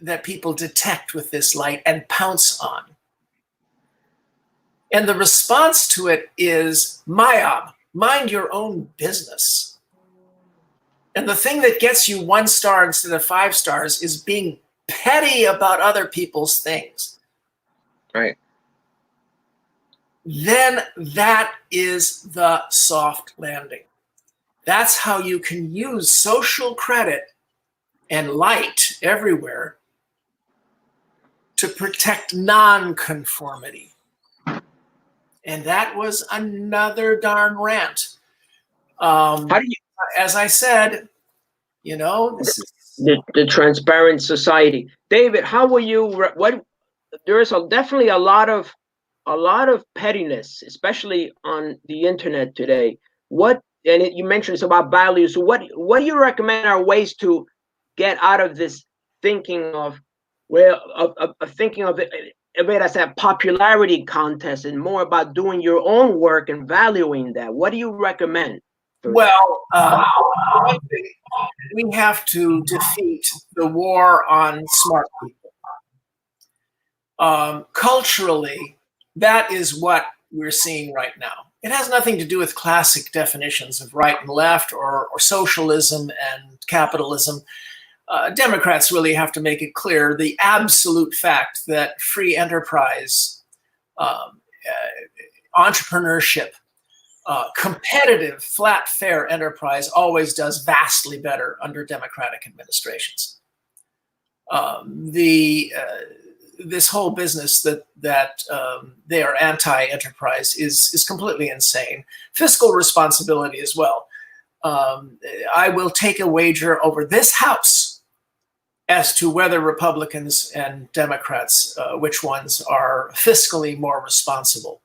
that people detect with this light and pounce on, and the response to it is Mayab, mind your own business. And the thing that gets you 1 star instead of 5 stars is being petty about other people's things. Right. Then that is the soft landing. That's how you can use social credit and light everywhere to protect nonconformity. And that was another darn rant. How do you, as I said, you know, this is the transparent society. David, how will you? There is definitely a lot of pettiness, especially on the internet today. You mentioned it's about values. So what do you recommend are ways to get out of this thinking of thinking of it as a popularity contest and more about doing your own work and valuing that? What do you recommend? Well, we have to defeat the war on smart people. Culturally, that is what we're seeing right now. It has nothing to do with classic definitions of right and left or socialism and capitalism. Democrats really have to make it clear the absolute fact that free enterprise, entrepreneurship, competitive, flat, fair enterprise always does vastly better under democratic administrations. This whole business that they are anti-enterprise is completely insane. Fiscal responsibility as well. I will take a wager over this house as to whether Republicans and Democrats, which ones are fiscally more responsible.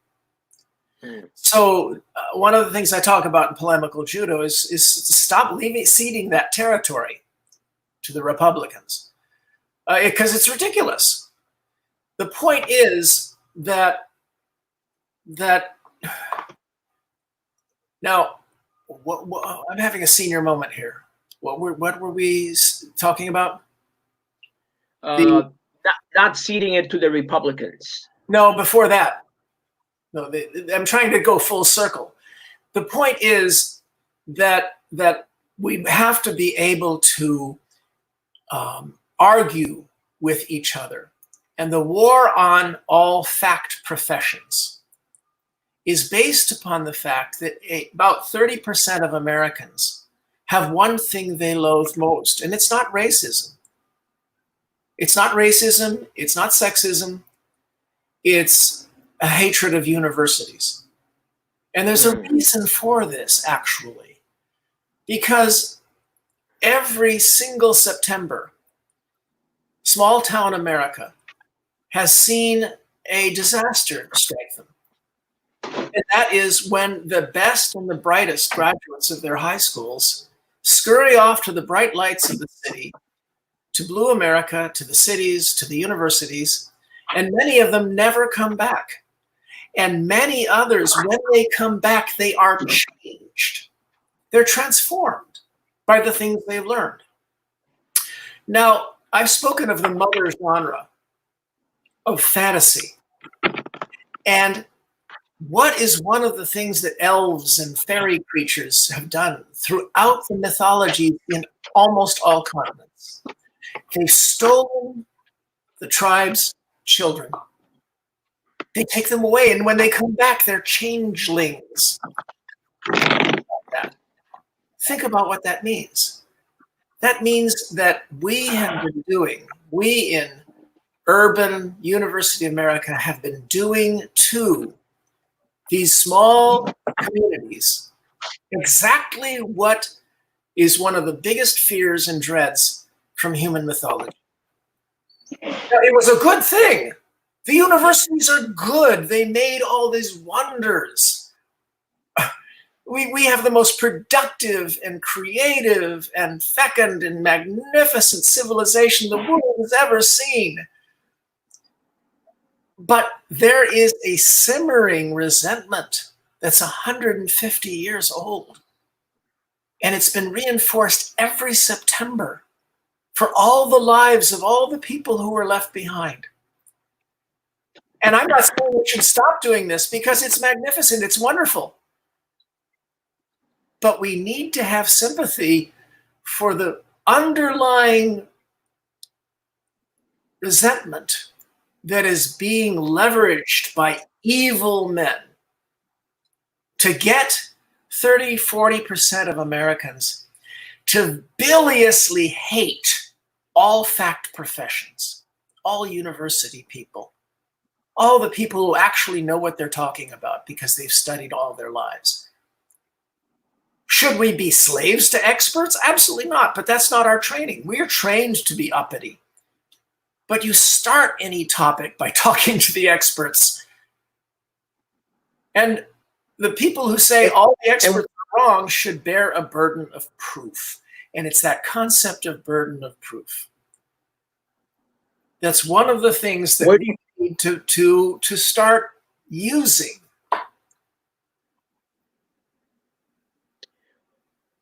So one of the things I talk about in polemical judo is to stop ceding that territory to the Republicans, because it's ridiculous. The point is that now I'm having a senior moment here. What were we talking about? Not ceding it to the Republicans. No, before that. No, I'm trying to go full circle. The point is that we have to be able to argue with each other. And the war on all fact professions is based upon the fact that about 30% of Americans have one thing they loathe most, and it's not racism. It's not racism, it's not sexism, it's a hatred of universities. And there's a reason for this, actually, because every single September, small town America has seen a disaster strike them. And that is when the best and the brightest graduates of their high schools scurry off to the bright lights of the city, to Blue America, to the cities, to the universities, and many of them never come back. And many others, when they come back, they are changed. They're transformed by the things they've learned. Now, I've spoken of the mother genre of fantasy. And what is one of the things that elves and fairy creatures have done throughout the mythology in almost all continents? They've stolen the tribe's children. They take them away, and when they come back, they're changelings. Think about what that means. That means that we have been doing, we in urban University America have been doing to these small communities exactly what is one of the biggest fears and dreads from human mythology. Now, it was a good thing. The universities are good. They made all these wonders. We have the most productive and creative and fecund and magnificent civilization the world has ever seen. But there is a simmering resentment that's 150 years old. And it's been reinforced every September for all the lives of all the people who were left behind. And I'm not saying we should stop doing this because it's magnificent, it's wonderful. But we need to have sympathy for the underlying resentment that is being leveraged by evil men to get 30, 40% of Americans to biliously hate all fact professions, all university people, all the people who actually know what they're talking about because they've studied all their lives. Should we be slaves to experts? Absolutely not, but that's not our training. We're trained to be uppity. But you start any topic by talking to the experts. And the people who say all the experts are wrong should bear a burden of proof. And it's that concept of burden of proof. That's one of the things that we need to start using.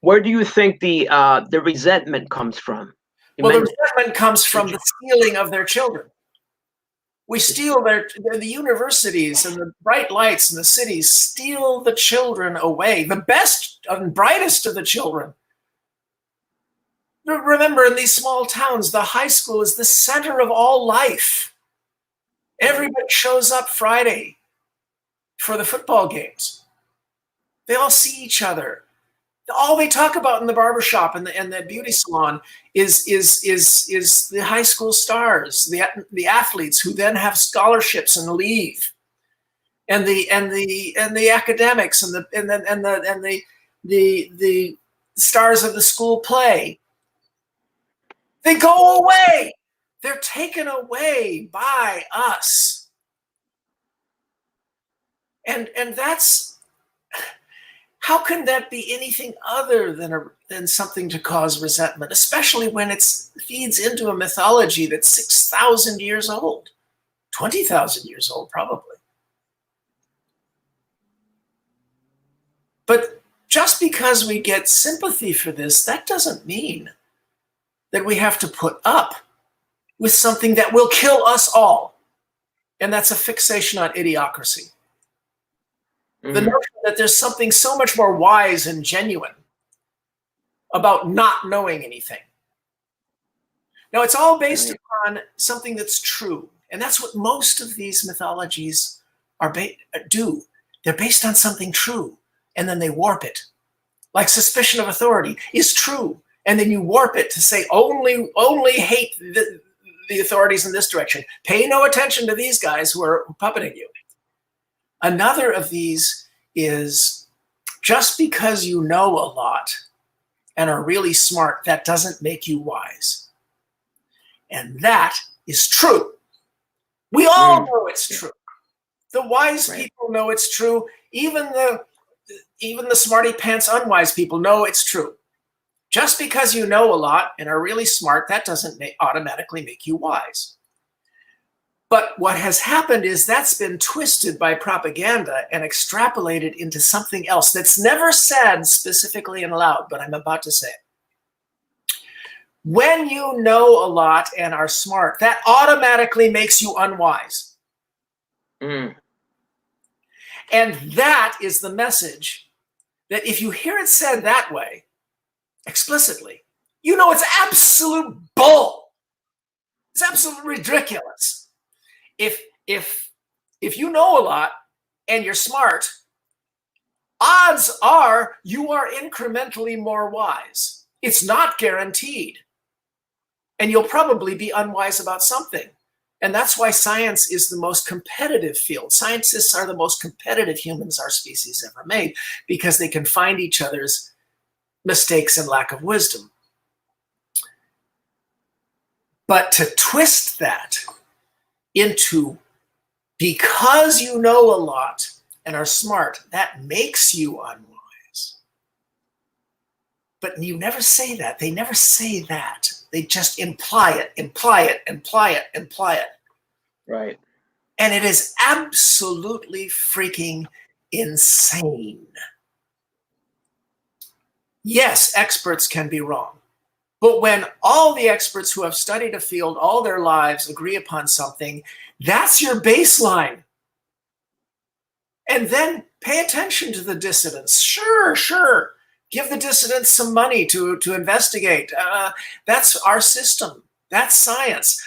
Where do you think the resentment comes from? Well, the resentment comes from the stealing of their children. We steal the universities and the bright lights in the cities steal the children away, the best and brightest of the children. Remember, in these small towns, the high school is the center of all life. Everybody shows up Friday for the football games. They all see each other. All they talk about in the barbershop and the beauty salon is the high school stars, the athletes who then have scholarships and leave, and the academics and the stars of the school play. They go away. They're taken away by us, and that's. How can that be anything other than something to cause resentment, especially when it feeds into a mythology that's 6,000 years old, 20,000 years old, probably. But just because we get sympathy for this, that doesn't mean that we have to put up with something that will kill us all. And that's a fixation on idiocracy. The notion that there's something so much more wise and genuine about not knowing anything. Now, it's all based upon something that's true. And that's what most of these mythologies do. They're based on something true, and then they warp it. Like suspicion of authority is true, and then you warp it to say only hate the authorities in this direction. Pay no attention to these guys who are puppeting you. Another of these is just because you know a lot and are really smart, that doesn't make you wise. And that is true. We all know it's true. The wise people know it's true. Even the smarty pants unwise people know it's true. Just because you know a lot and are really smart, that doesn't automatically make you wise. But what has happened is that's been twisted by propaganda and extrapolated into something else that's never said specifically and loud, but I'm about to say it. When you know a lot and are smart, that automatically makes you unwise. Mm. And that is the message that if you hear it said that way, explicitly, you know it's absolute bull. It's absolutely ridiculous. If you know a lot and you're smart, odds are you are incrementally more wise. It's not guaranteed. And you'll probably be unwise about something. And that's why science is the most competitive field. Scientists are the most competitive humans our species ever made, because they can find each other's mistakes and lack of wisdom. But to twist that into, because you know a lot and are smart, that makes you unwise. But you never say that. They never say that. They just imply it, imply it, imply it, imply it. Right. And it is absolutely freaking insane. Yes, experts can be wrong. But when all the experts who have studied a field all their lives agree upon something, that's your baseline. And then pay attention to the dissidents. Sure. Give the dissidents some money to investigate. That's our system. That's science.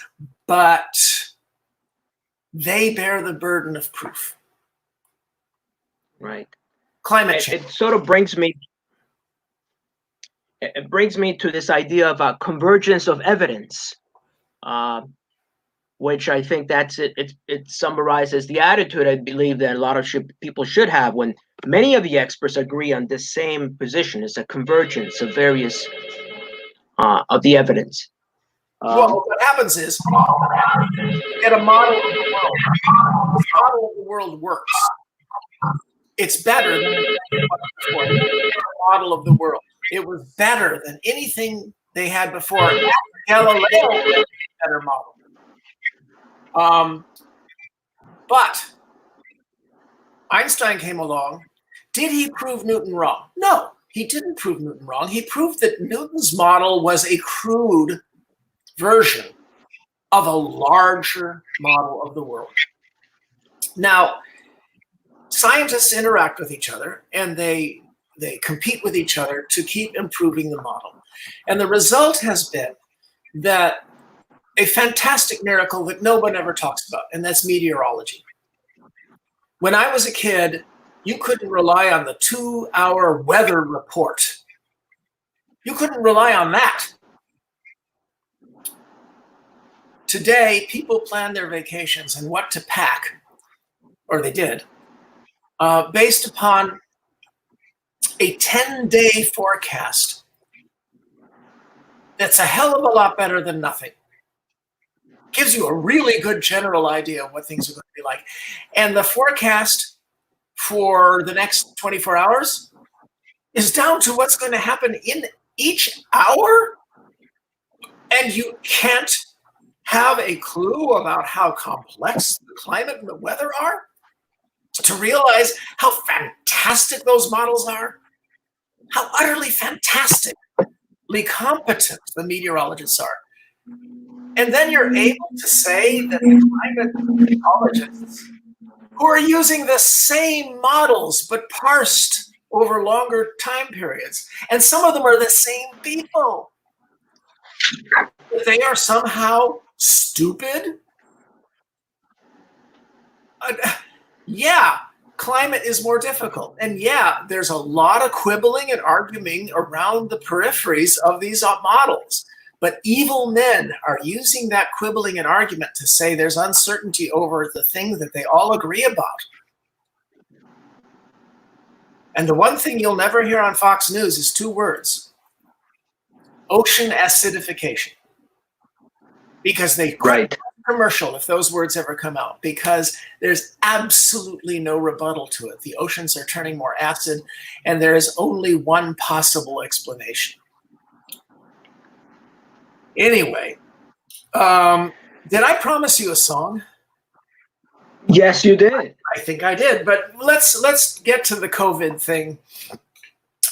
But they bear the burden of proof. Right. Climate change. It sort of brings me to this idea of a convergence of evidence, which I think that's it. It summarizes the attitude I believe that a lot of people should have when many of the experts agree on this same position. It's a convergence of various of the evidence. Well, what happens is you get a model of the world. This model of the world works. It's better than it was before. The model of the world. It was better than anything they had before. Galileo had a better model. But Einstein came along. Did he prove Newton wrong? No, he didn't prove Newton wrong. He proved that Newton's model was a crude version of a larger model of the world. Now, scientists interact with each other and they compete with each other to keep improving the model. And the result has been that a fantastic miracle that no one ever talks about, and that's meteorology. When I was a kid, you couldn't rely on the 2-hour weather report. You couldn't rely on that. Today, people plan their vacations and what to pack, or they did, based upon a 10-day forecast. That's a hell of a lot better than nothing. Gives you a really good general idea of what things are going to be like. And the forecast for the next 24 hours is down to what's going to happen in each hour. And you can't have a clue about how complex the climate and the weather are to realize how fantastic those models are, how utterly fantastically competent the meteorologists are. And then you're able to say that the climate meteorologists, who are using the same models but parsed over longer time periods, and some of them are the same people, they are somehow stupid. Yeah, climate is more difficult. And yeah, there's a lot of quibbling and arguing around the peripheries of these models. But evil men are using that quibbling and argument to say there's uncertainty over the thing that they all agree about. And the one thing you'll never hear on Fox News is 2 words: ocean acidification. Because they right. Commercial if those words ever come out, because there's absolutely no rebuttal to it. The oceans are turning more acid, and there is only one possible explanation. Anyway, did I promise you a song? Yes, you did. I think I did, but let's get to the COVID thing.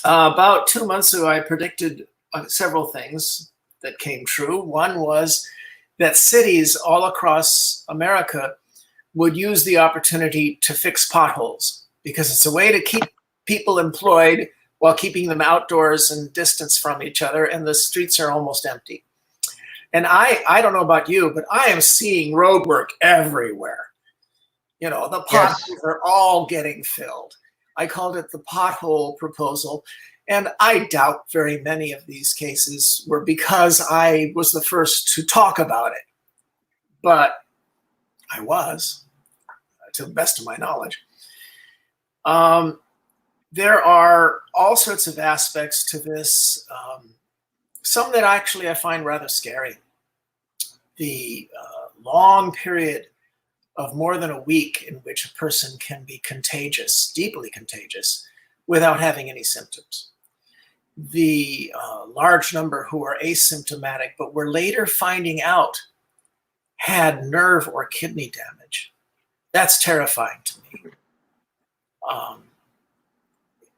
About 2 months ago, I predicted several things that came true. One was that cities all across America would use the opportunity to fix potholes because it's a way to keep people employed while keeping them outdoors and distance from each other, and the streets are almost empty. And I don't know about you, but I am seeing road work everywhere. You know, the potholes are all getting filled. I called it the pothole proposal. And I doubt very many of these cases were because I was the first to talk about it. But I was, to the best of my knowledge. There are all sorts of aspects to this, some that actually I find rather scary. The long period of more than a week in which a person can be contagious, deeply contagious, without having any symptoms. The large number who are asymptomatic, but we're later finding out had nerve or kidney damage. That's terrifying to me.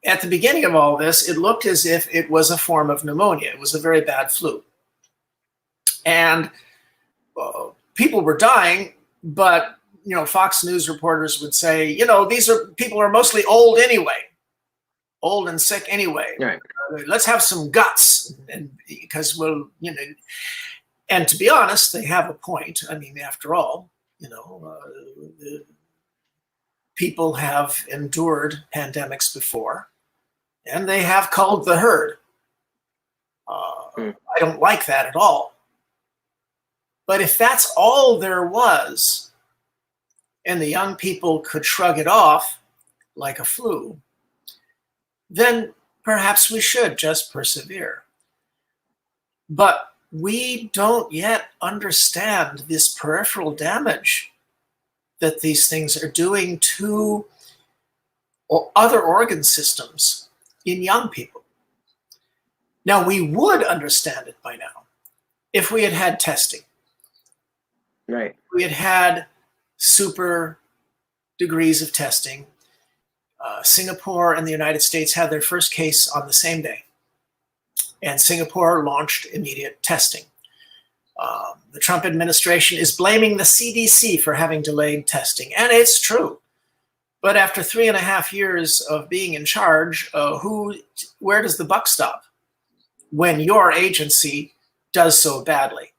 At the beginning of all this, it looked as if it was a form of pneumonia. It was a very bad flu. And people were dying, but you know, Fox News reporters would say, you know, people are mostly old anyway, old and sick anyway. Right. Let's have some guts, and because we'll, you know, and to be honest, they have a point. I mean, after all, you know, people have endured pandemics before, and they have culled the herd. I don't like that at all. But if that's all there was, and the young people could shrug it off like a flu, then perhaps we should just persevere. But we don't yet understand this peripheral damage that these things are doing to other organ systems in young people. Now, we would understand it by now if we had had testing. Right. We had had super degrees of testing. Singapore and the United States had their first case on the same day. And Singapore launched immediate testing. The Trump administration is blaming the CDC for having delayed testing, and it's true. But after 3.5 years of being in charge, where does the buck stop when your agency does so badly?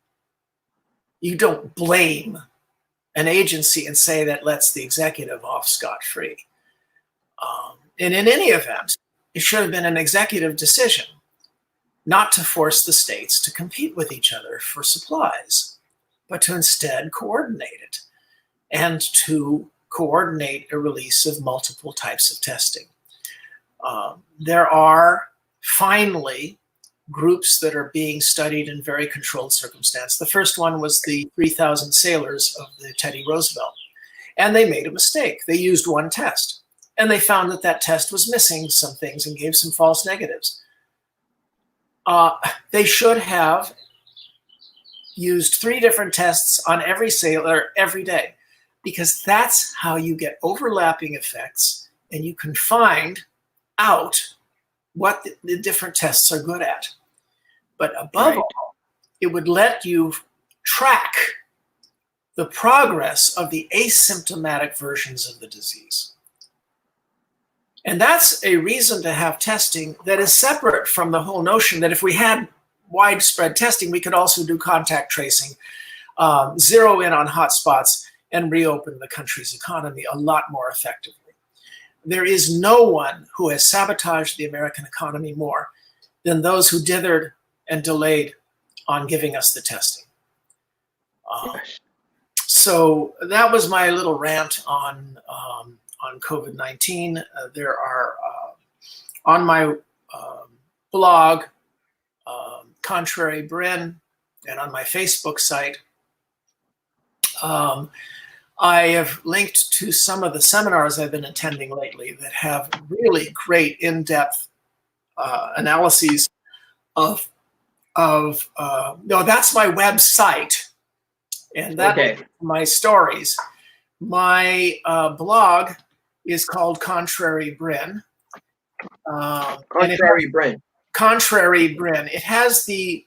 You don't blame an agency and say that lets the executive off scot-free. And in any event, it should have been an executive decision not to force the states to compete with each other for supplies, but to instead coordinate it and to coordinate a release of multiple types of testing. There are finally groups that are being studied in very controlled circumstance. The first one was the 3,000 sailors of the Teddy Roosevelt, and they made a mistake. They used one test, and they found that that test was missing some things and gave some false negatives. They should have used 3 different tests on every sailor every day, because that's how you get overlapping effects and you can find out what the different tests are good at. But above all, it would let you track the progress of the asymptomatic versions of the disease. And that's a reason to have testing that is separate from the whole notion that if we had widespread testing, we could also do contact tracing, zero in on hotspots, and reopen the country's economy a lot more effectively. There is no one who has sabotaged the American economy more than those who dithered and delayed on giving us the testing. So that was my little rant on COVID-19. There are on my blog, Contrary Brin, and on my Facebook site, I have linked to some of the seminars I've been attending lately that have really great in-depth analyses of of no, that's my website, and that Okay. my stories. My blog is called Contrary Brin. Contrary Brin. Contrary Brin. It has the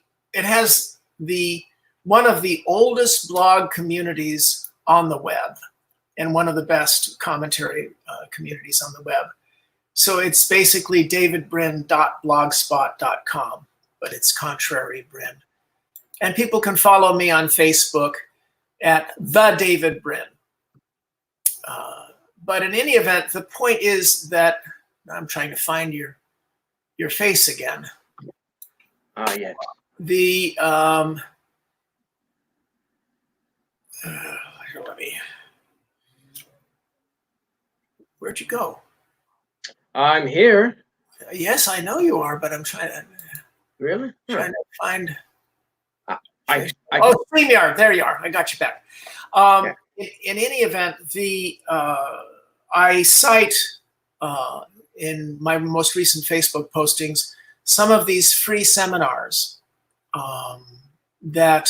one of the oldest blog communities on the web, and one of the best commentary communities on the web. So it's basically davidbrin.blogspot.com, but it's Contrary Brin. And people can follow me on Facebook at the David Brin. But in any event, the point is that I'm trying to find your face again. Yes. The where'd you go? I'm here. Yes, I know you are, but I'm trying to Really? trying to find. Oh, StreamYard. There you are. I got you back. Yeah. In any event, I cite in my most recent Facebook postings some of these free seminars that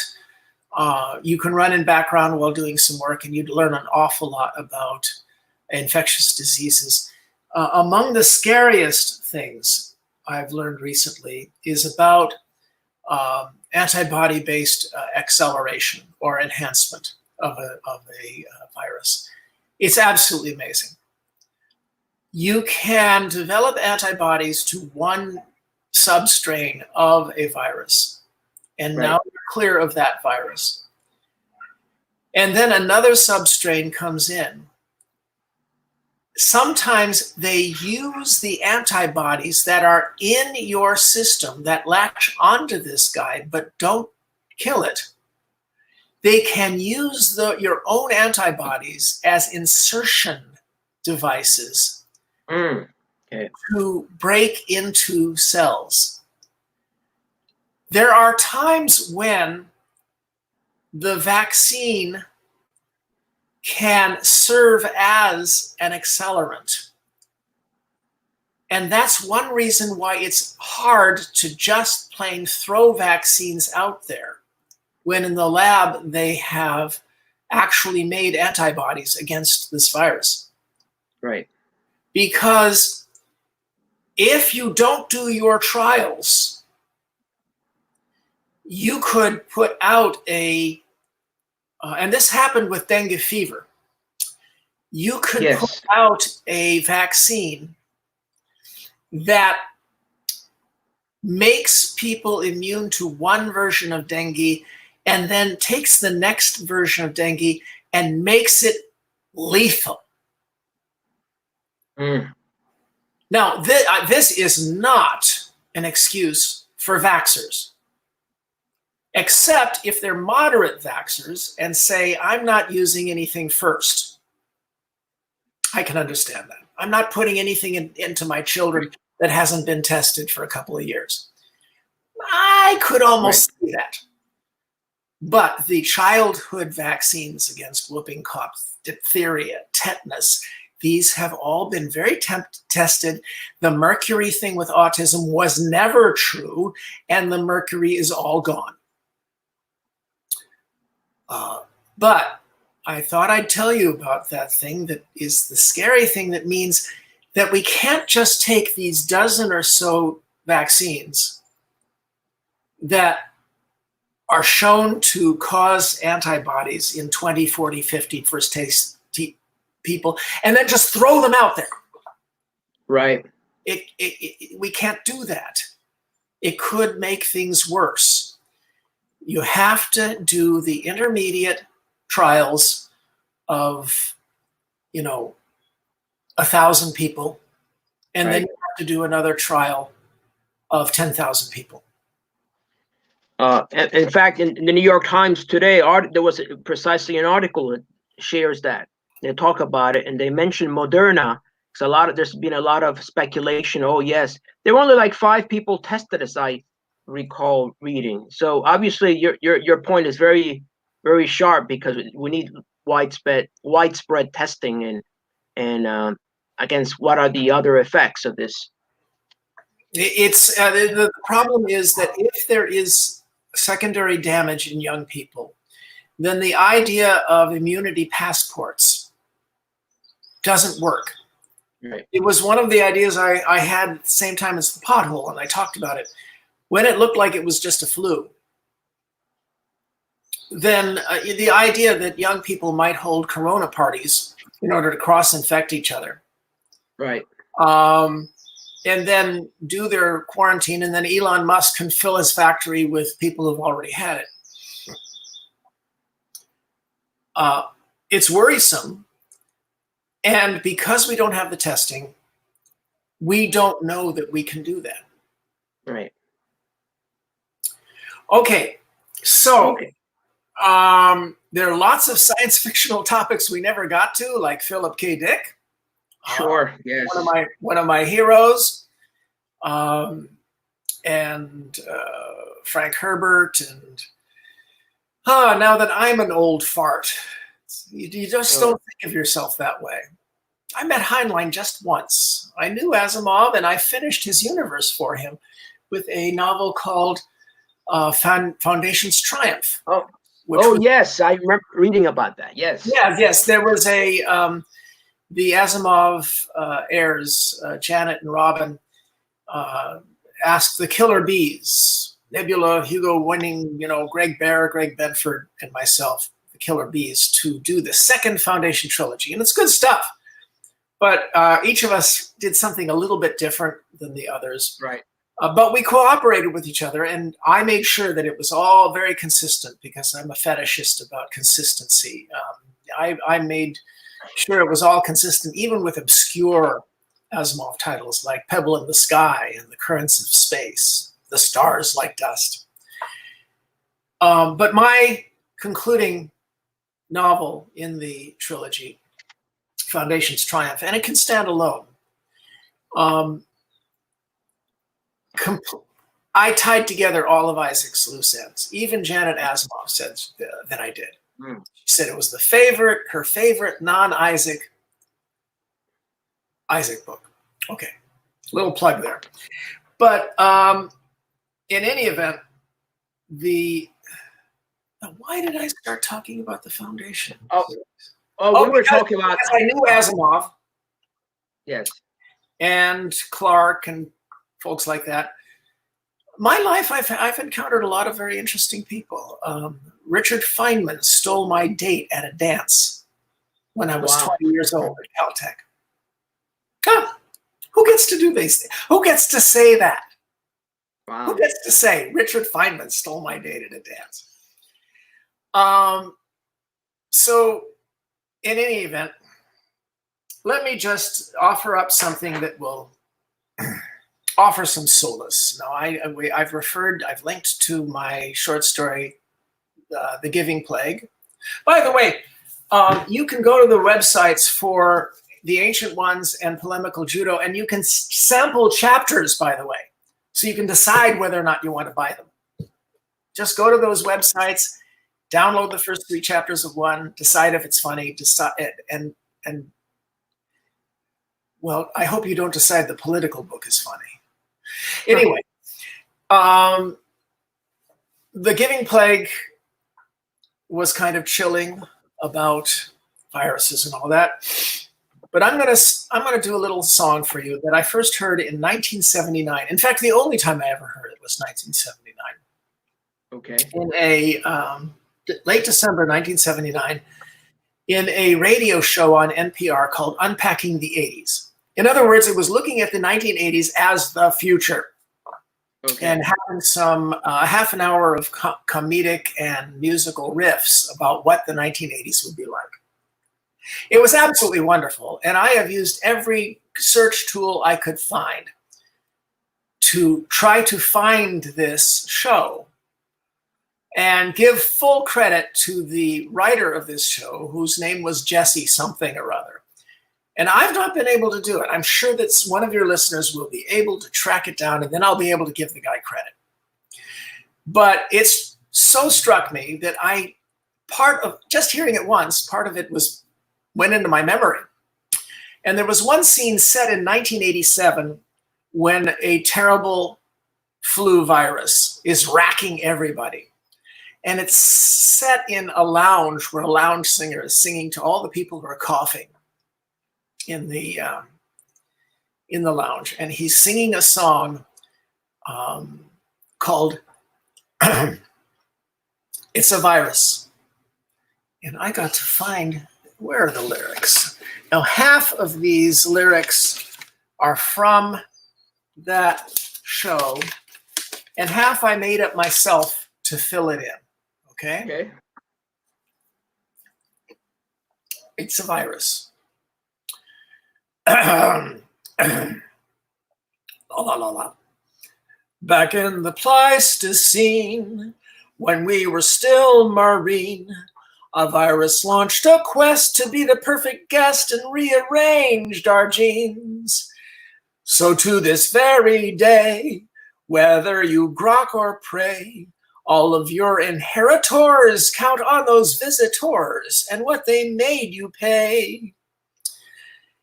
you can run in background while doing some work, and you'd learn an awful lot about infectious diseases. Among the scariest things I've learned recently is about antibody-based acceleration or enhancement of a virus. It's absolutely amazing. You can develop antibodies to one substrain of a virus, and now you're clear of that virus. And then another substrain comes in. Sometimes they use the antibodies that are in your system that latch onto this guy but don't kill it. They can use your own antibodies as insertion devices to break into cells. There are times when the vaccine can serve as an accelerant. And that's one reason why it's hard to just plain throw vaccines out there when in the lab they have actually made antibodies against this virus. Right. Because if you don't do your trials, you could put out and this happened with dengue fever. You could put out a vaccine that makes people immune to one version of dengue and then takes the next version of dengue and makes it lethal. Now, this is not an excuse for vaxxers, except if they're moderate vaxxers and say, I'm not using anything first. I can understand that. I'm not putting anything into my children that hasn't been tested for a couple of years. I could almost see that. But the childhood vaccines against whooping cough, diphtheria, tetanus, these have all been very tested. The mercury thing with autism was never true, and the mercury is all gone. But I thought I'd tell you about that thing that is the scary thing that means that we can't just take these dozen or so vaccines that are shown to cause antibodies in 20, 40, 50 first taste people and then just throw them out there. Right. We can't do that. It could make things worse. You have to do the intermediate trials of, 1,000 people, and then you have to do another trial of 10,000 people. In fact, in the New York Times today, there was precisely an article that shares that. They talk about it, and they mention Moderna. There's been a lot of speculation. Oh, yes, there were only like 5 people tested, as I recall reading. So obviously, your point is very, very sharp, because we need widespread testing and against what are the other effects of this. It's the problem is that if there is secondary damage in young people, then the idea of immunity passports doesn't work. Right. It was one of the ideas I had at the same time as the pothole, and I talked about it. When it looked like it was just a flu, then the idea that young people might hold corona parties in order to cross-infect each other. Right. And then do their quarantine, and then Elon Musk can fill his factory with people who've already had it. It's worrisome. And because we don't have the testing, we don't know that we can do that. Right. Okay, so there are lots of science fictional topics we never got to, like Philip K. Dick. Sure. Yes. One of my heroes, and Frank Herbert, and now that I'm an old fart, you just don't think of yourself that way. I met Heinlein just once. I knew Asimov, and I finished his universe for him with a novel called Foundation's Triumph. Yes, I remember reading about that. Yes. Yes. There was the Asimov heirs, Janet and Robin, asked the Killer Bees, Nebula, Hugo Winning, Greg Bear, Greg Bedford, and myself, the Killer Bees, to do the second Foundation trilogy. And it's good stuff. But each of us did something a little bit different than the others. Right. But we cooperated with each other, and I made sure that it was all very consistent because I'm a fetishist about consistency. I made sure it was all consistent, even with obscure Asimov titles like Pebble in the Sky and The Currents of Space, The Stars Like Dust. But my concluding novel in the trilogy, Foundation's Triumph, and it can stand alone. I tied together all of Isaac's loose ends. Even Janet Asimov said that I did. She said it was her favorite non-Isaac book. Okay, little plug there. But in any event, why did I start talking about the Foundation? We were talking about. I knew Asimov. Yes. And Clark and folks like that. My life, I've encountered a lot of very interesting people. Richard Feynman stole my date at a dance when I was 20 years old at Caltech. Who gets to do these things? Who gets to say that? Wow. Who gets to say Richard Feynman stole my date at a dance? So in any event, let me just offer up something that will offer some solace. Now, I've linked to my short story, The Giving Plague. By the way, you can go to the websites for The Ancient Ones and Polemical Judo, and you can sample chapters, by the way, so you can decide whether or not you want to buy them. Just go to those websites, download the first 3 chapters of one, decide if it's funny, and well, I hope you don't decide the political book is funny. Anyway, The Giving Plague was kind of chilling about viruses and all that. But I'm gonna do a little song for you that I first heard in 1979. In fact, the only time I ever heard it was 1979. Okay. In a late December 1979, in a radio show on NPR called Unpacking the 80s. In other words, it was looking at the 1980s as the future. Okay. And having some half an hour of comedic and musical riffs about what the 1980s would be like. It was absolutely wonderful. And I have used every search tool I could find to try to find this show and give full credit to the writer of this show, whose name was Jesse something or other. And I've not been able to do it. I'm sure that one of your listeners will be able to track it down, and then I'll be able to give the guy credit. But it's so struck me that part of just hearing it once, part of it went into my memory. And there was one scene set in 1987 when a terrible flu virus is racking everybody. And it's set in a lounge where a lounge singer is singing to all the people who are coughing in the lounge. And he's singing a song called It's a Virus. And I got to find, where are the lyrics? Now, half of these lyrics are from that show, and half I made up myself to fill it in. Okay? It's a virus. La, la, la, la. Back in the Pleistocene, when we were still marine, a virus launched a quest to be the perfect guest and rearranged our genes. So to this very day, whether you grok or pray, all of your inheritors count on those visitors and what they made you pay.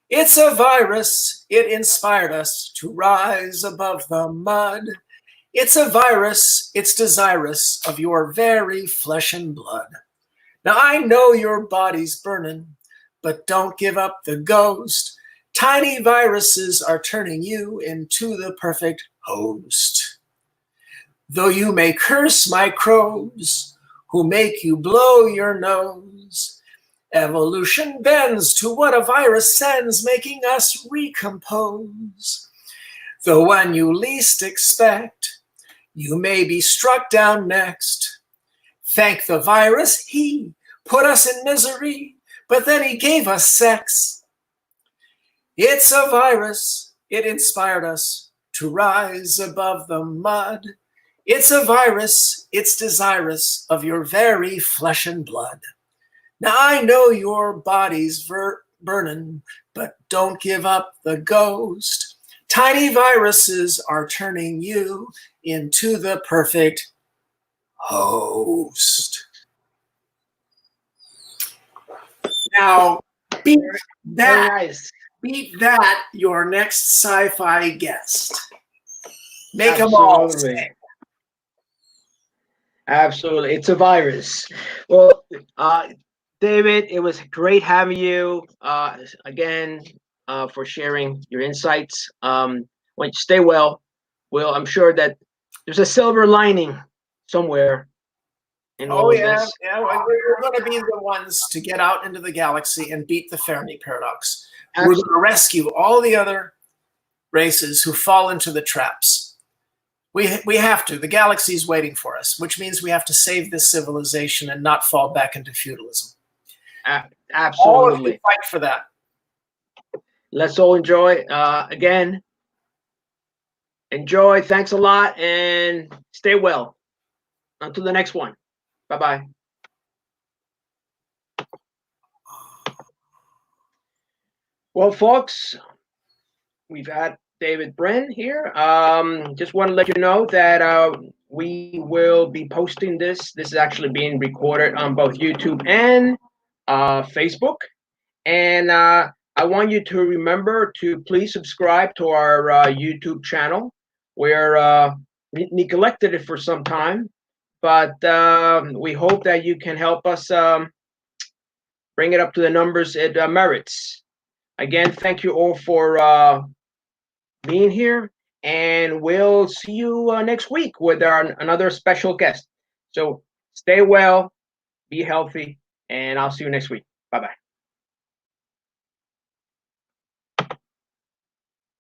It's a virus, it inspired us to rise above the mud. It's a virus, it's desirous of your very flesh and blood. Now I know your body's burning, but don't give up the ghost. Tiny viruses are turning you into the perfect host. Though you may curse microbes who make you blow your nose, evolution bends to what a virus sends, making us recompose. Though when you least expect, you may be struck down next. Thank the virus, he put us in misery, but then he gave us sex. It's a virus, it inspired us to rise above the mud. It's a virus, it's desirous of your very flesh and blood. Now I know your body's burning, but don't give up the ghost. Tiny viruses are turning you into the perfect host. Now, beat that your next sci-fi guest. Make them all say. Absolutely. It's a virus. Well, David, it was great having you again for sharing your insights. Stay well. Well, I'm sure that there's a silver lining somewhere in all of this. Yeah. We're going to be the ones to get out into the galaxy and beat the Fermi paradox. Absolutely. We're going to rescue all the other races who fall into the traps. We have to. The galaxy is waiting for us, which means we have to save this civilization and not fall back into feudalism. Absolutely. All of you fight for that. Let's all enjoy. Again, enjoy. Thanks a lot, and stay well. Until the next one. Bye-bye. Well, folks, we've had David Brin here. Just want to let you know that we will be posting this. This is actually being recorded on both YouTube and Facebook. And I want you to remember to please subscribe to our YouTube channel. We're neglected it for some time, but we hope that you can help us bring it up to the numbers it merits. Again, thank you all for being here, and we'll see you next week with another special guest. So stay well, be healthy, and I'll see you next week. Bye-bye.